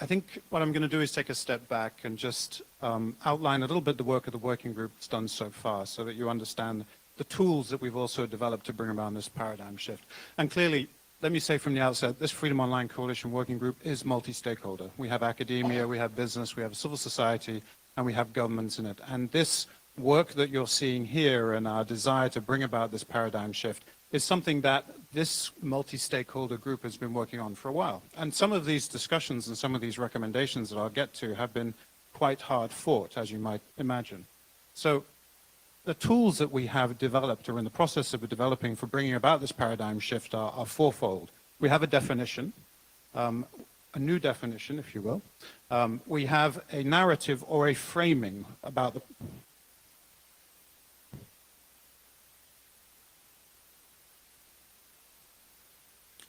I think what I'm going to do is take a step back and just outline a little bit the work of the working group that's done so far, so that you understand the tools that we've also developed to bring about this paradigm shift. And clearly, let me say from the outset, this Freedom Online Coalition working group is multi-stakeholder. We have academia, we have business, we have civil society, and we have governments in it. And this work that you're seeing here and our desire to bring about this paradigm shift is something that this multi-stakeholder group has been working on for a while. And some of these discussions and some of these recommendations that I'll get to have been quite hard fought, as you might imagine. So the tools that we have developed or in the process of developing for bringing about this paradigm shift are fourfold. We have a definition, a new definition, if you will. We have a narrative or a framing about the...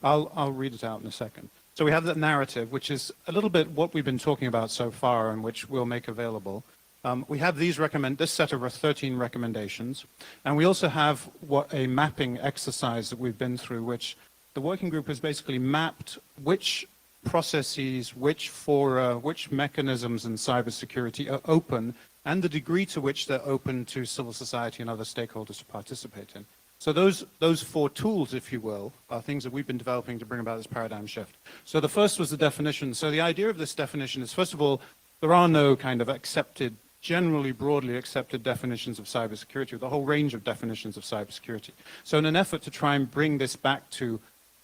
I'll read it out in a second. So we have that narrative, which is a little bit what we've been talking about so far and which we'll make available. We have this set of 13 recommendations, and we also have a mapping exercise that we've been through, which the working group has basically mapped which processes, which fora, which mechanisms in cybersecurity are open, and the degree to which they're open to civil society and other stakeholders to participate in. So those four tools, if you will, are things that we've been developing to bring about this paradigm shift. So the first was the definition. So the idea of this definition is, first of all, there are no kind of generally broadly accepted definitions of cybersecurity, with a whole range of definitions of cybersecurity. So in an effort to try and bring this back to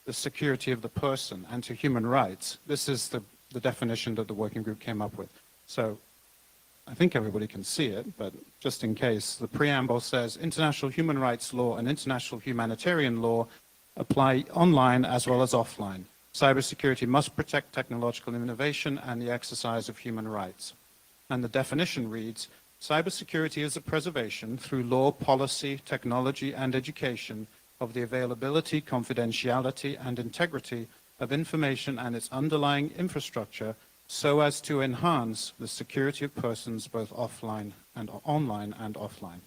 the security of the person and to human rights, this is the definition that the working group came up with. So I think everybody can see it, but just in case, the preamble says international human rights law and international humanitarian law apply online as well as offline. Cybersecurity must protect technological innovation and the exercise of human rights. And the definition reads, cybersecurity is the preservation through law, policy, technology, and education of the availability, confidentiality, and integrity of information and its underlying infrastructure so as to enhance the security of persons both offline and online and offline.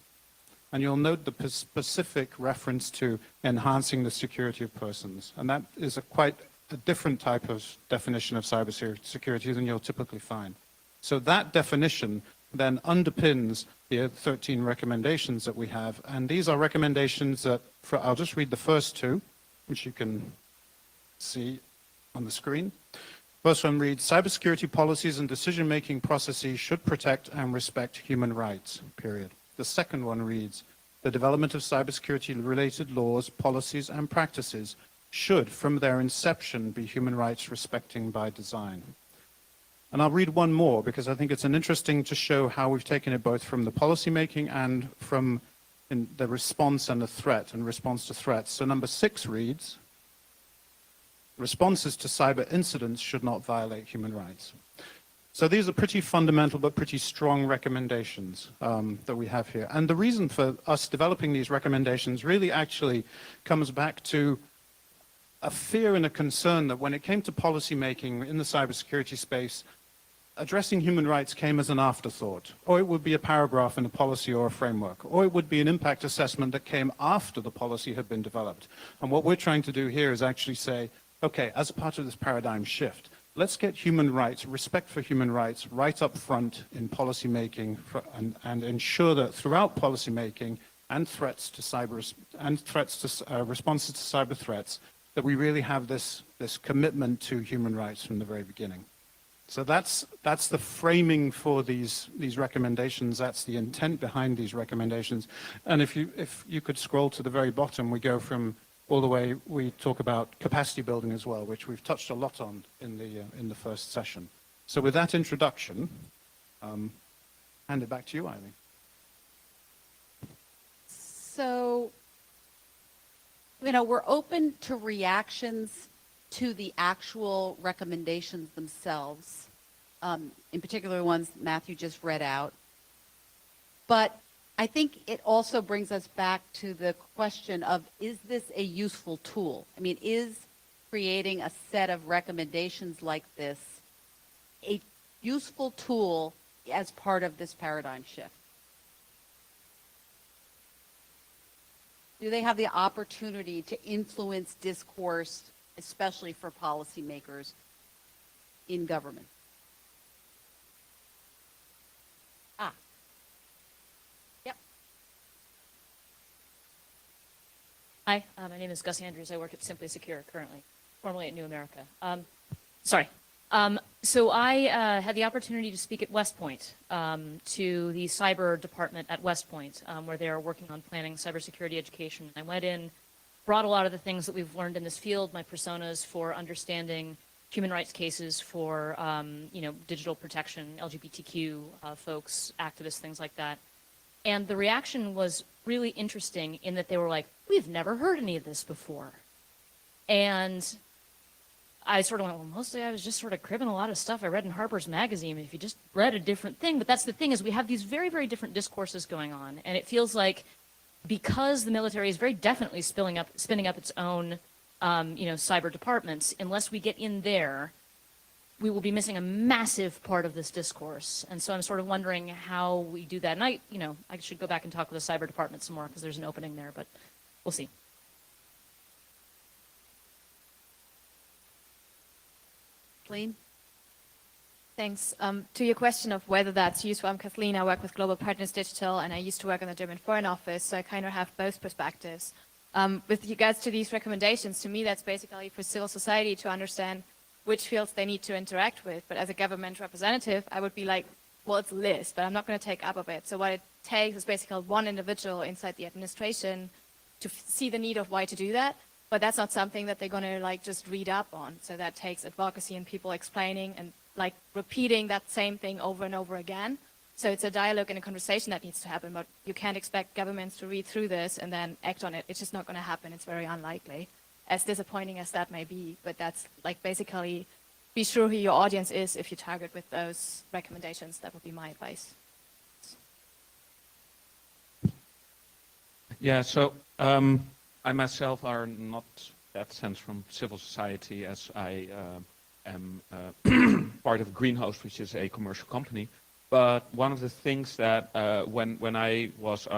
And you'll note the specific reference to enhancing the security of persons. And that is quite a different type of definition of cybersecurity than you'll typically find. So that definition then underpins the 13 recommendations that we have. And these are recommendations that, I'll just read the first two, which you can see on the screen. First one reads, cybersecurity policies and decision-making processes should protect and respect human rights, period. The second one reads, the development of cybersecurity-related laws, policies, and practices should, from their inception, be human rights respecting by design. And I'll read one more because I think it's interesting to show how we've taken it both from the policymaking and from the response and the threat and response to threats. So number 6 reads, responses to cyber incidents should not violate human rights. So these are pretty fundamental but pretty strong recommendations that we have here. And the reason for us developing these recommendations really actually comes back to a fear and a concern that when it came to policy making in the cybersecurity space, addressing human rights came as an afterthought, or it would be a paragraph in a policy or a framework, or it would be an impact assessment that came after the policy had been developed. And what we're trying to do here is actually say, okay, as a part of this paradigm shift, let's get human rights, respect for human rights, right up front in policy making, and ensure that throughout policy making and threats to cyber and threats to responses to cyber threats, that we really have this commitment to human rights from the very beginning. So that's the framing for these recommendations. That's the intent behind these recommendations. And if you could scroll to the very bottom, we go from all the way. We talk about capacity building as well, which we've touched a lot on in the first session. So with that introduction, hand it back to you, Eileen. So, we're open to reactions to the actual recommendations themselves, in particular ones Matthew just read out. But I think it also brings us back to the question of, is this a useful tool? I mean, is creating a set of recommendations like this a useful tool as part of this paradigm shift? Do they have the opportunity to influence discourse, especially for policymakers in government? Yep. Hi, my name is Gus Andrews. I work at Simply Secure currently, formerly at New America. So I had the opportunity to speak at West Point, to the cyber department at West Point, where they are working on planning cybersecurity education. I went in, brought a lot of the things that we've learned in this field, my personas for understanding human rights cases for, digital protection, LGBTQ folks, activists, things like that. And the reaction was really interesting in that they were like, we've never heard any of this before. And I sort of went, well, mostly I was just sort of cribbing a lot of stuff I read in Harper's Magazine. If you just read a different thing. But that's the thing, is we have these very, very different discourses going on. And it feels like because the military is very definitely spinning up its own, cyber departments, unless we get in there, we will be missing a massive part of this discourse. And so I'm sort of wondering how we do that. And I should go back and talk with the cyber department some more because there's an opening there, but we'll see. Kathleen? Thanks. To your question of whether that's useful, I'm Kathleen. I work with Global Partners Digital, and I used to work in the German Foreign Office, so I kind of have both perspectives. With regards to these recommendations, to me, that's basically for civil society to understand which fields they need to interact with. But as a government representative, I would be like, well, it's a list, but I'm not going to take up of it. So what it takes is basically one individual inside the administration to see the need of why to do that. But that's not something that they're going to just read up on. So that takes advocacy and people explaining and repeating that same thing over and over again. So it's a dialogue and a conversation that needs to happen, but you can't expect governments to read through this and then act on it. It's just not going to happen. It's very unlikely, as disappointing as that may be. But that's like basically be sure who your audience is if you target with those recommendations. That would be my advice. Yeah, so I myself are not that sense from civil society, as I am part of Greenhost, which is a commercial company. But one of the things that when I was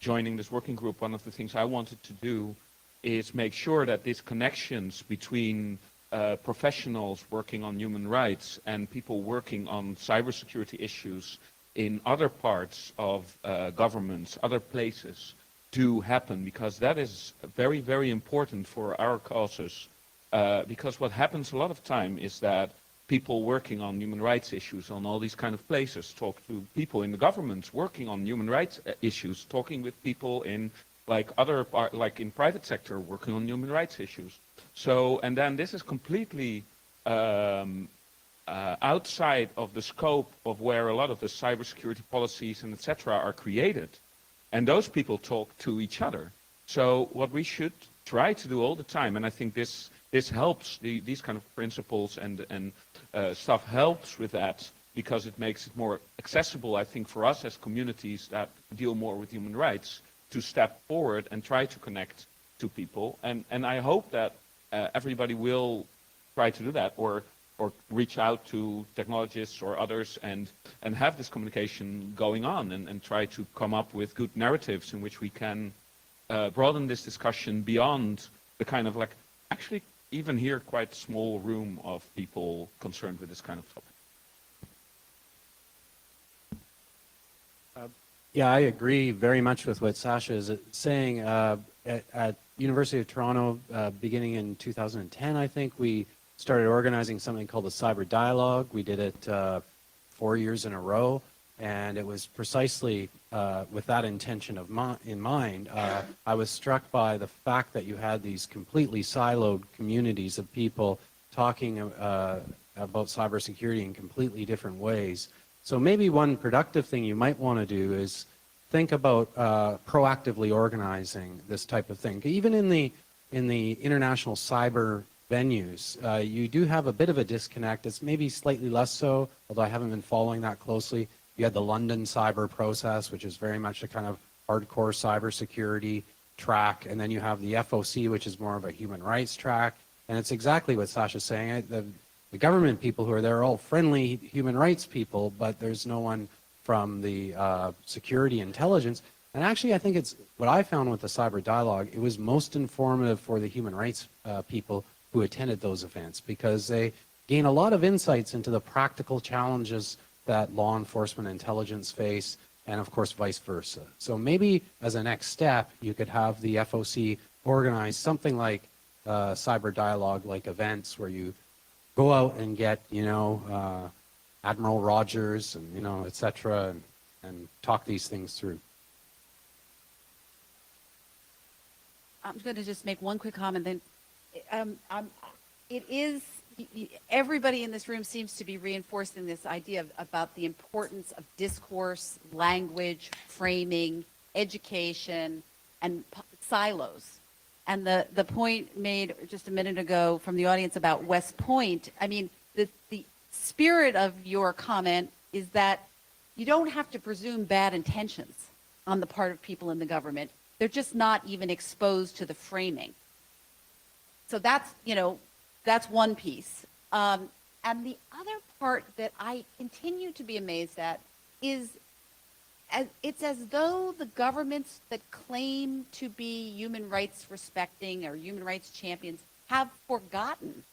joining this working group, one of the things I wanted to do is make sure that these connections between professionals working on human rights and people working on cybersecurity issues in other parts of governments, other places, do happen, because that is very, very important for our causes. Because what happens a lot of time is that people working on human rights issues on all these kind of places talk to people in the governments working on human rights issues, talking with people in like like in private sector working on human rights issues. So, and then this is completely outside of the scope of where a lot of the cybersecurity policies and etc. are created. And those people talk to each other. So what we should try to do all the time, and I think this helps, these kind of principles and stuff helps with that, because it makes it more accessible, I think, for us as communities that deal more with human rights to step forward and try to connect to people. And I hope that everybody will try to do that, or reach out to technologists or others and have this communication going on and try to come up with good narratives in which we can broaden this discussion beyond the kind of like, actually even here quite small room of people concerned with this kind of topic. Yeah, I agree very much with what Sasha is saying. At University of Toronto, beginning in 2010, I think, we started organizing something called the Cyber Dialogue. We did it 4 years in a row, and it was precisely with that intention in mind. I was struck by the fact that you had these completely siloed communities of people talking about cybersecurity in completely different ways. So maybe one productive thing you might want to do is think about proactively organizing this type of thing. Even in the international cyber venues, you do have a bit of a disconnect. It's maybe slightly less so, although I haven't been following that closely. You had the London cyber process, which is very much a kind of hardcore cybersecurity track, and then you have the FOC, which is more of a human rights track. And it's exactly what Sasha's saying. The government people who are there are all friendly human rights people, but there's no one from the security intelligence. And actually, I think it's what I found with the Cyber Dialogue, it was most informative for the human rights people who attended those events, because they gain a lot of insights into the practical challenges that law enforcement intelligence face, and of course vice versa. So maybe as a next step, you could have the FOC organize something like Cyber Dialogue, like events where you go out and get, Admiral Rogers and, et cetera, and talk these things through. I'm going to just make one quick comment. Then, everybody in this room seems to be reinforcing this idea about the importance of discourse, language, framing, education, and silos. And the point made just a minute ago from the audience about West Point, I mean, the spirit of your comment is that you don't have to presume bad intentions on the part of people in the government. They're just not even exposed to the framing. So that's one piece. And the other part that I continue to be amazed at is it's as though the governments that claim to be human rights respecting or human rights champions have forgotten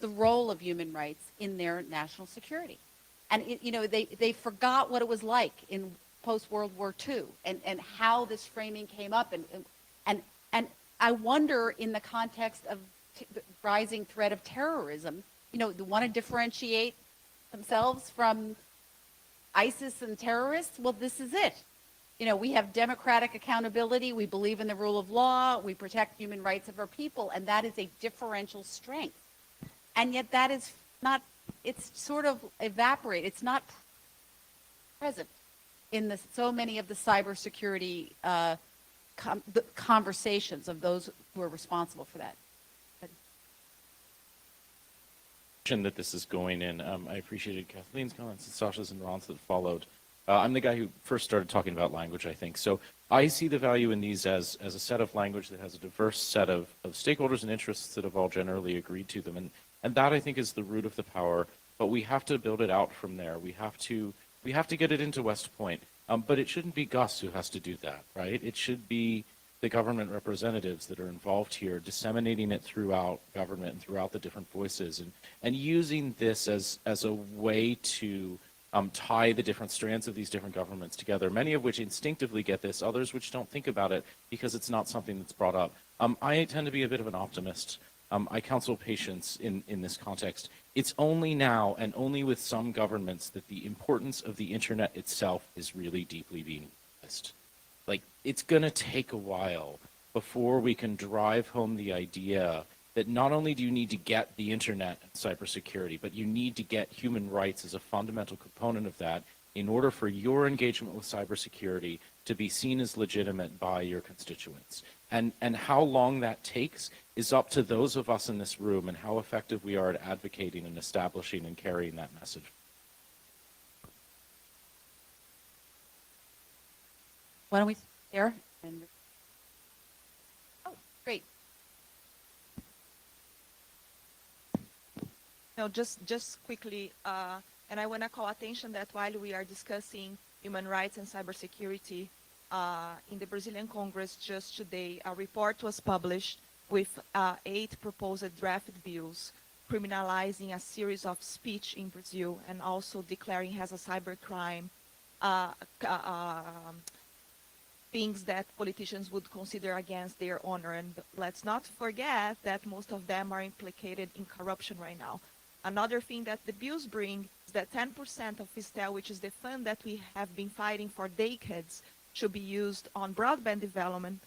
the role of human rights in their national security. And they forgot what it was like in post-World War II and how this framing came up. And I wonder, in the context of the rising threat of terrorism, they want to differentiate themselves from ISIS and terrorists. Well, this is it. We have democratic accountability. We believe in the rule of law. We protect human rights of our people. And that is a differential strength. And yet that is not, it's sort of evaporate. It's not present in so many of the cybersecurity the conversations of those who are responsible for that. That this is going in. I appreciated Kathleen's comments and Sasha's and Ron's that followed. I'm the guy who first started talking about language, I think. So I see the value in these as a set of language that has a diverse set of stakeholders and interests that have all generally agreed to them. And that, I think, is the root of the power. But we have to build it out from there. We have to get it into West Point. But it shouldn't be Gus who has to do that, right? It should be the government representatives that are involved here, disseminating it throughout government and throughout the different voices, and using this as a way to tie the different strands of these different governments together, many of which instinctively get this, others which don't think about it because it's not something that's brought up. I tend to be a bit of an optimist. I counsel patience in this context. It's only now and only with some governments that the importance of the internet itself is really deeply being realized. Like, it's going to take a while before we can drive home the idea that not only do you need to get the internet and cybersecurity, but you need to get human rights as a fundamental component of that in order for your engagement with cybersecurity to be seen as legitimate by your constituents. And how long that takes is up to those of us in this room and how effective we are at advocating and establishing and carrying that message. Why don't we there? Oh, great. No, just quickly, and I want to call attention that while we are discussing human rights and cybersecurity, in the Brazilian Congress just today, a report was published with 8 proposed draft bills criminalizing a series of speech in Brazil and also declaring as a cybercrime things that politicians would consider against their honor. And let's not forget that most of them are implicated in corruption right now. Another thing that the bills bring is that 10% of Fistel, which is the fund that we have been fighting for decades, should be used on broadband development.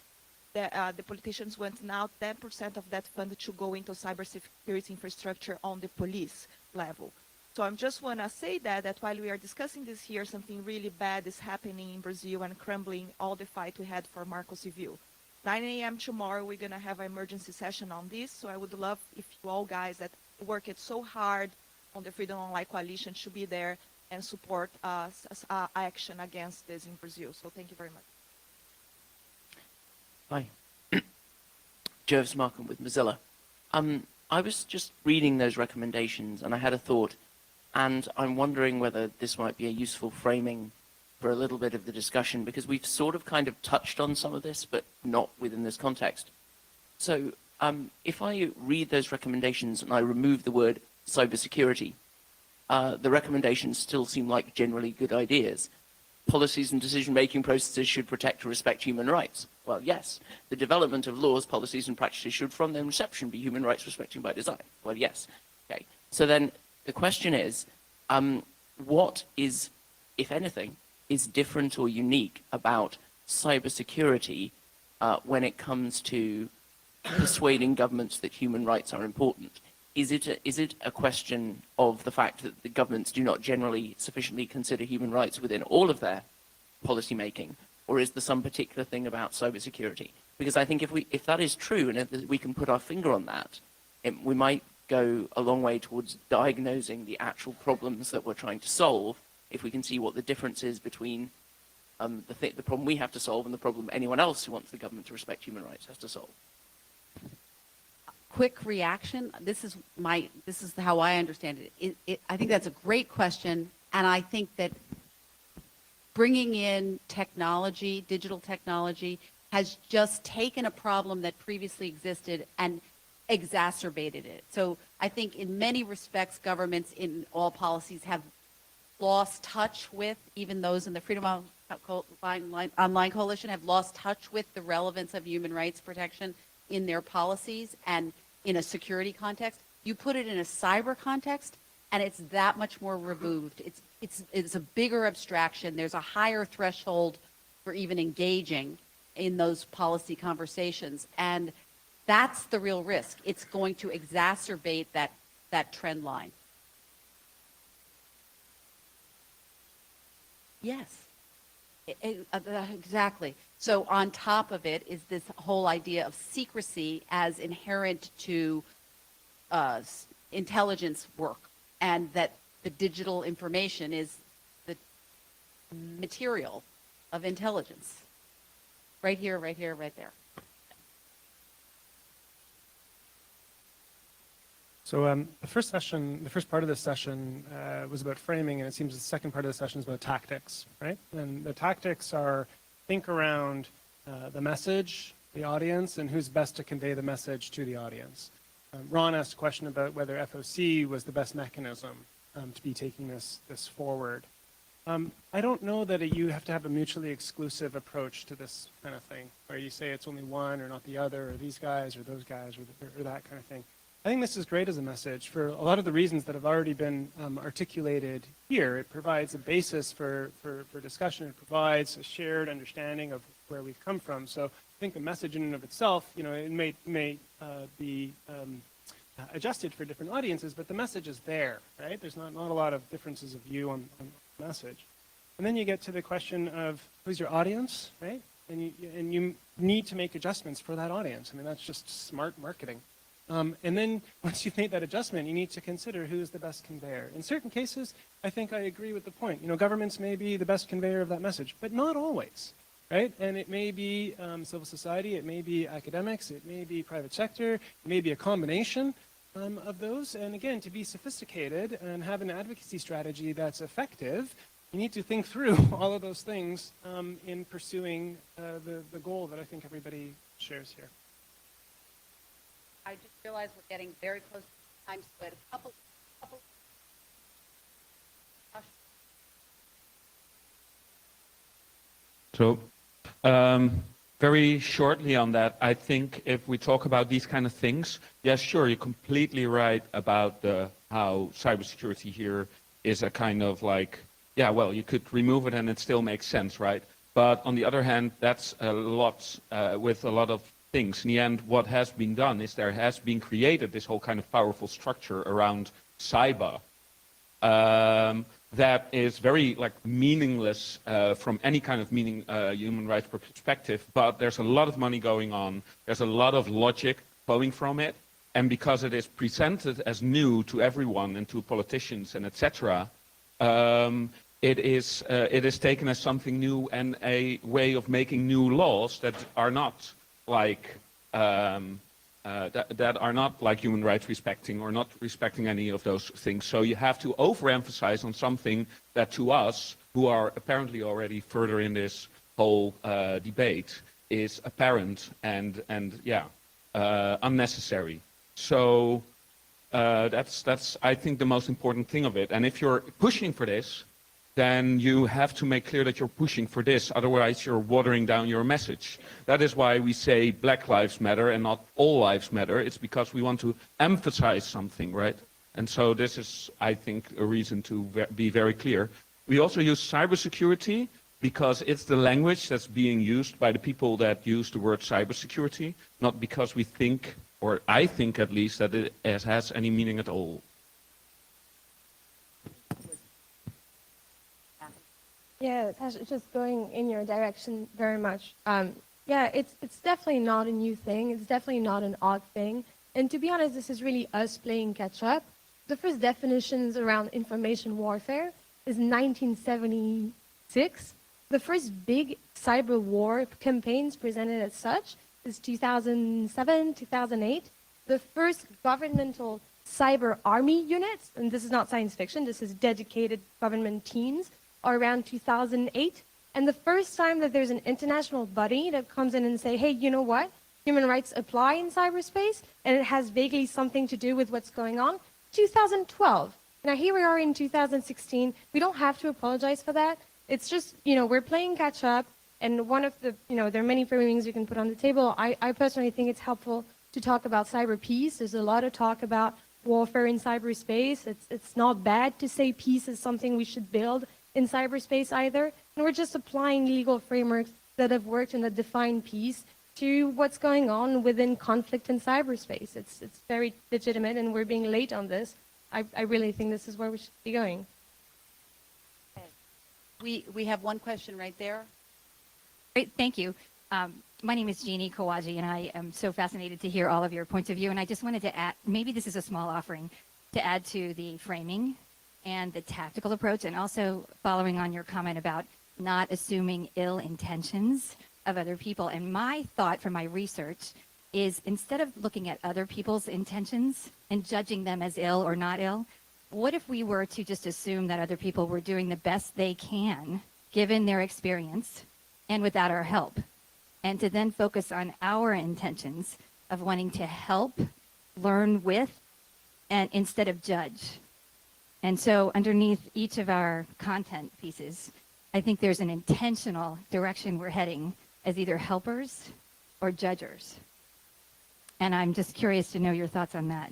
The politicians want now 10% of that fund to go into cybersecurity infrastructure on the police level. So I just want to say that while we are discussing this here, something really bad is happening in Brazil and crumbling all the fight we had for Marco Civil. 9 a.m. tomorrow, we're going to have an emergency session on this. So I would love if you all guys that work it so hard on the Freedom Online Coalition should be there and support us action against this in Brazil. So thank you very much. Hi. Jervis Markham with Mozilla. I was just reading those recommendations and I had a thought, and I'm wondering whether this might be a useful framing for a little bit of the discussion, because we've sort of kind of touched on some of this, but not within this context. So if I read those recommendations and I remove the word cybersecurity, the recommendations still seem like generally good ideas. Policies and decision-making processes should protect and respect human rights. Well, yes. The development of laws, policies, and practices should, from their inception, be human rights respecting by design. Well, yes. Okay. So then the question is, what is, if anything, is different or unique about cybersecurity when it comes to persuading governments that human rights are important? Is it a question of the fact that the governments do not generally sufficiently consider human rights within all of their policy making, or is there some particular thing about cybersecurity? Because I think if that is true, and if we can put our finger on that, we might go a long way towards diagnosing the actual problems that we're trying to solve, if we can see what the difference is between the problem we have to solve and the problem anyone else who wants the government to respect human rights has to solve. Quick reaction. This is how I understand it. I think that's a great question, and I think that bringing in technology, digital technology, has just taken a problem that previously existed and exacerbated it. So I think in many respects, governments in all policies have lost touch with, even those in the Freedom Online Coalition have lost touch with the relevance of human rights protection in their policies and in a security context. You put it in a cyber context, and it's that much more removed. It's a bigger abstraction. There's a higher threshold for even engaging in those policy conversations, and that's the real risk. It's going to exacerbate that trend line. Yes. Exactly. So on top of it is this whole idea of secrecy as inherent to intelligence work, and that the digital information is the material of intelligence. Right here, right here, right there. So the first session, the first part of this session was about framing, and it seems the second part of the session is about tactics, right? And the tactics are think around the message, the audience, and who's best to convey the message to the audience. Ron asked a question about whether FOC was the best mechanism to be taking this forward. I don't know that you have to have a mutually exclusive approach to this kind of thing, where you say it's only one or not the other, or these guys or those guys, or that kind of thing. I think this is great as a message for a lot of the reasons that have already been articulated here. It provides a basis for discussion. It provides a shared understanding of where we've come from. So I think the message in and of itself, it may be adjusted for different audiences, but the message is there, right? There's not a lot of differences of view on the message. And then you get to the question of who's your audience, right? And you need to make adjustments for that audience. I mean, that's just smart marketing. And then once you've made that adjustment, you need to consider who is the best conveyor. In certain cases, I think I agree with the point. Governments may be the best conveyor of that message, but not always, right? And it may be civil society, it may be academics, it may be private sector, it may be a combination of those. And again, to be sophisticated and have an advocacy strategy that's effective, you need to think through all of those things in pursuing the goal that I think everybody shares here. I just realized we're getting very close to the time split. A couple. So, very shortly on that, I think if we talk about these kind of things, yes, sure, you're completely right about how cybersecurity here is a kind of like, yeah, well, you could remove it and it still makes sense, right? But on the other hand, that's a lot with a lot of things. In the end, what has been done is there has been created this whole kind of powerful structure around cyber that is very meaningless from any kind of human rights perspective, but there's a lot of money going on. There's a lot of logic flowing from it. And because it is presented as new to everyone and to politicians and etc., it is taken as something new and a way of making new laws that are not that are not like human rights respecting or not respecting any of those things. So you have to overemphasize on something that to us, who are apparently already further in this whole debate, is apparent and unnecessary. So that's I think the most important thing of it. And if you're pushing for this, then you have to make clear that you're pushing for this. Otherwise, you're watering down your message. That is why we say Black Lives Matter and not all lives matter. It's because we want to emphasize something, right? And so this is, I think, a reason to be very clear. We also use cybersecurity because it's the language that's being used by the people that use the word cybersecurity, not because we think, or I think at least, that it has any meaning at all. Yeah, Tasha, just going in your direction very much. Yeah, it's definitely not a new thing. It's definitely not an odd thing. And to be honest, this is really us playing catch up. The first definitions around information warfare is 1976. The first big cyber war campaigns presented as such is 2007, 2008. The first governmental cyber army units, and this is not science fiction, this is dedicated government teams, are around 2008. And the first time that there's an international body that comes in and say, hey, you know what? Human rights apply in cyberspace, and it has vaguely something to do with what's going on, 2012. Now here we are in 2016. We don't have to apologize for that. It's just, we're playing catch up. And one of the, there are many framings you can put on the table. I personally think it's helpful to talk about cyber peace. There's a lot of talk about warfare in cyberspace. It's not bad to say peace is something we should build in cyberspace either. And we're just applying legal frameworks that have worked and that define peace to what's going on within conflict in cyberspace. It's very legitimate, and we're being late on this. I really think this is where we should be going. We have one question right there. Great, thank you. My name is Jeannie Kawaji, and I am so fascinated to hear all of your points of view. And I just wanted to add, maybe this is a small offering, to add to the framing and the tactical approach, and also following on your comment about not assuming ill intentions of other people. And my thought from my research is, instead of looking at other people's intentions and judging them as ill or not ill, what if we were to just assume that other people were doing the best they can, given their experience, and without our help, and to then focus on our intentions of wanting to help, learn with, and instead of judge. And so underneath each of our content pieces, I think there's an intentional direction we're heading as either helpers or judgers. And I'm just curious to know your thoughts on that.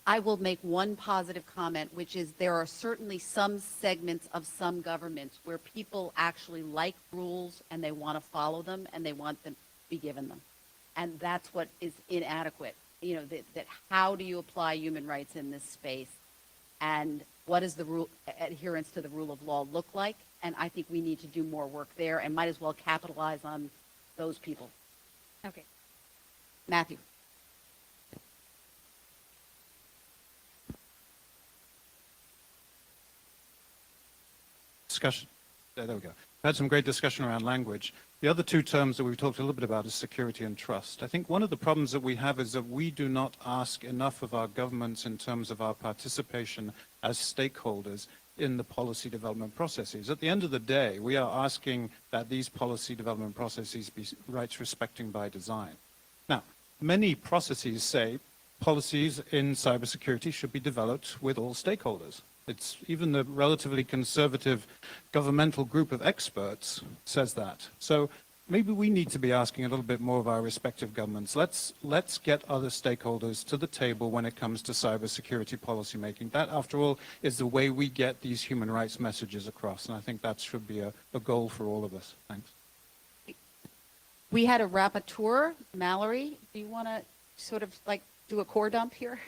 I will make one positive comment, which is there are certainly some segments of some governments where people actually like rules and they want to follow them and they want them to be given them. And that's what is inadequate. You know, that how do you apply human rights in this space? And what does the rule adherence to the rule of law look like? And I think we need to do more work there and might as well capitalize on those people. Okay. Matthew. Discussion. There we go. Had some great discussion around language. The other two terms that we've talked a little bit about is security and trust. I think one of the problems that we have is that we do not ask enough of our governments in terms of our participation as stakeholders in the policy development processes. At the end of the day, we are asking that these policy development processes be rights respecting by design. Now, many processes say policies in cybersecurity should be developed with all stakeholders. It's even the relatively conservative governmental group of experts says that. So maybe we need to be asking a little bit more of our respective governments. Let's get other stakeholders to the table when it comes to cybersecurity policy making. That, after all, is the way we get these human rights messages across. And I think that should be a goal for all of us. Thanks. We had a rapporteur. Mallory, do you want to sort of like do a core dump here?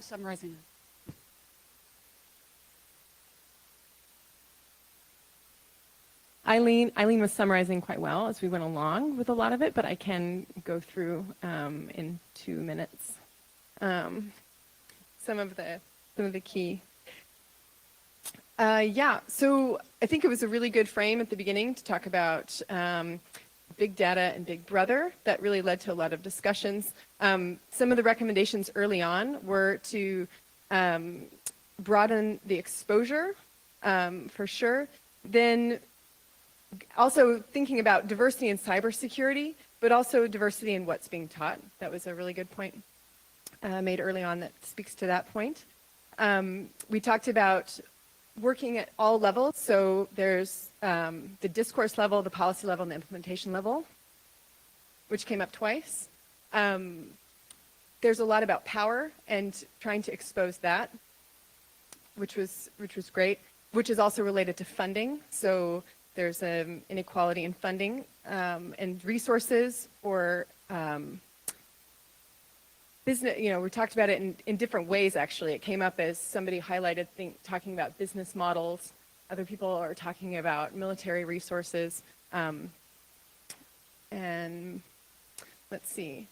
Summarizing. Eileen was summarizing quite well as we went along with a lot of it, but I can go through in 2 minutes some of the key. So I think it was a really good frame at the beginning to talk about big data and big brother. That really led to a lot of discussions. Some of the recommendations early on were to broaden the exposure, for sure. Then also thinking about diversity in cybersecurity, but also diversity in what's being taught. That was a really good point made early on that speaks to that point. We talked about working at all levels. So there's the discourse level, the policy level, and the implementation level, which came up twice. There's a lot about power and trying to expose that, which was great, which is also related to funding. So there's an inequality in funding and resources for business. You know, we talked about it in different ways, actually. It came up as somebody highlighted talking about business models. Other people are talking about military resources. And let's see.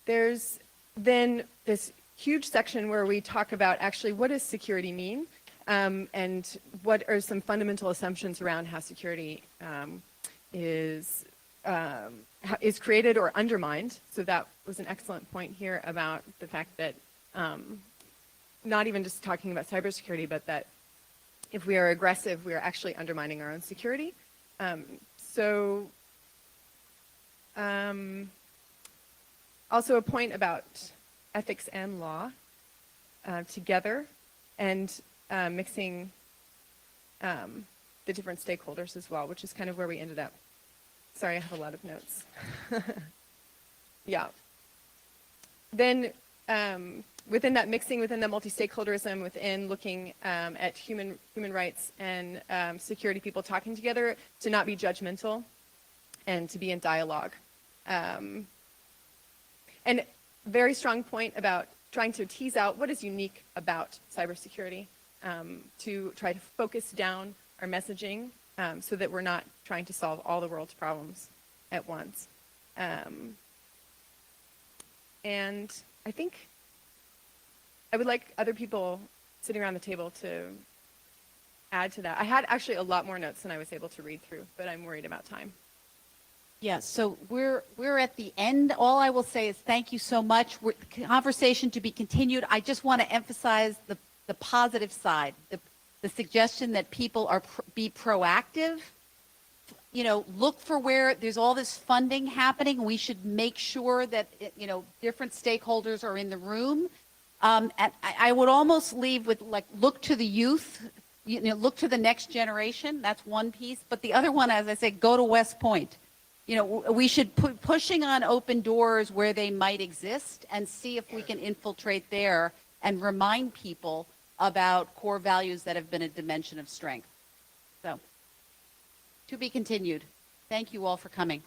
There's then this huge section where we talk about actually what does security mean and what are some fundamental assumptions around how security is created or undermined. So that was an excellent point here about the fact that not even just talking about cybersecurity, but that if we are aggressive, we are actually undermining our own security. Also a point about ethics and law together and mixing the different stakeholders as well, which is kind of where we ended up. Sorry, I have a lot of notes. Yeah. Then within that mixing, within the multi-stakeholderism, within looking at human rights and security people talking together, to not be judgmental and to be in dialogue. And very strong point about trying to tease out what is unique about cybersecurity, to try to focus down our messaging so that we're not trying to solve all the world's problems at once. And I think I would like other people sitting around the table to add to that. I had actually a lot more notes than I was able to read through, but I'm worried about time. Yes, so we're at the end. All I will say is thank you so much. Conversation to be continued. I just want to emphasize the positive side, the suggestion that people are be proactive. You know, look for where there's all this funding happening. We should make sure that different stakeholders are in the room. And I would almost leave with look to the youth. Look to the next generation. That's one piece. But the other one, as I say, go to West Point. We should put pushing on open doors where they might exist and see if we can infiltrate there and remind people about core values that have been a dimension of strength. So, to be continued. Thank you all for coming.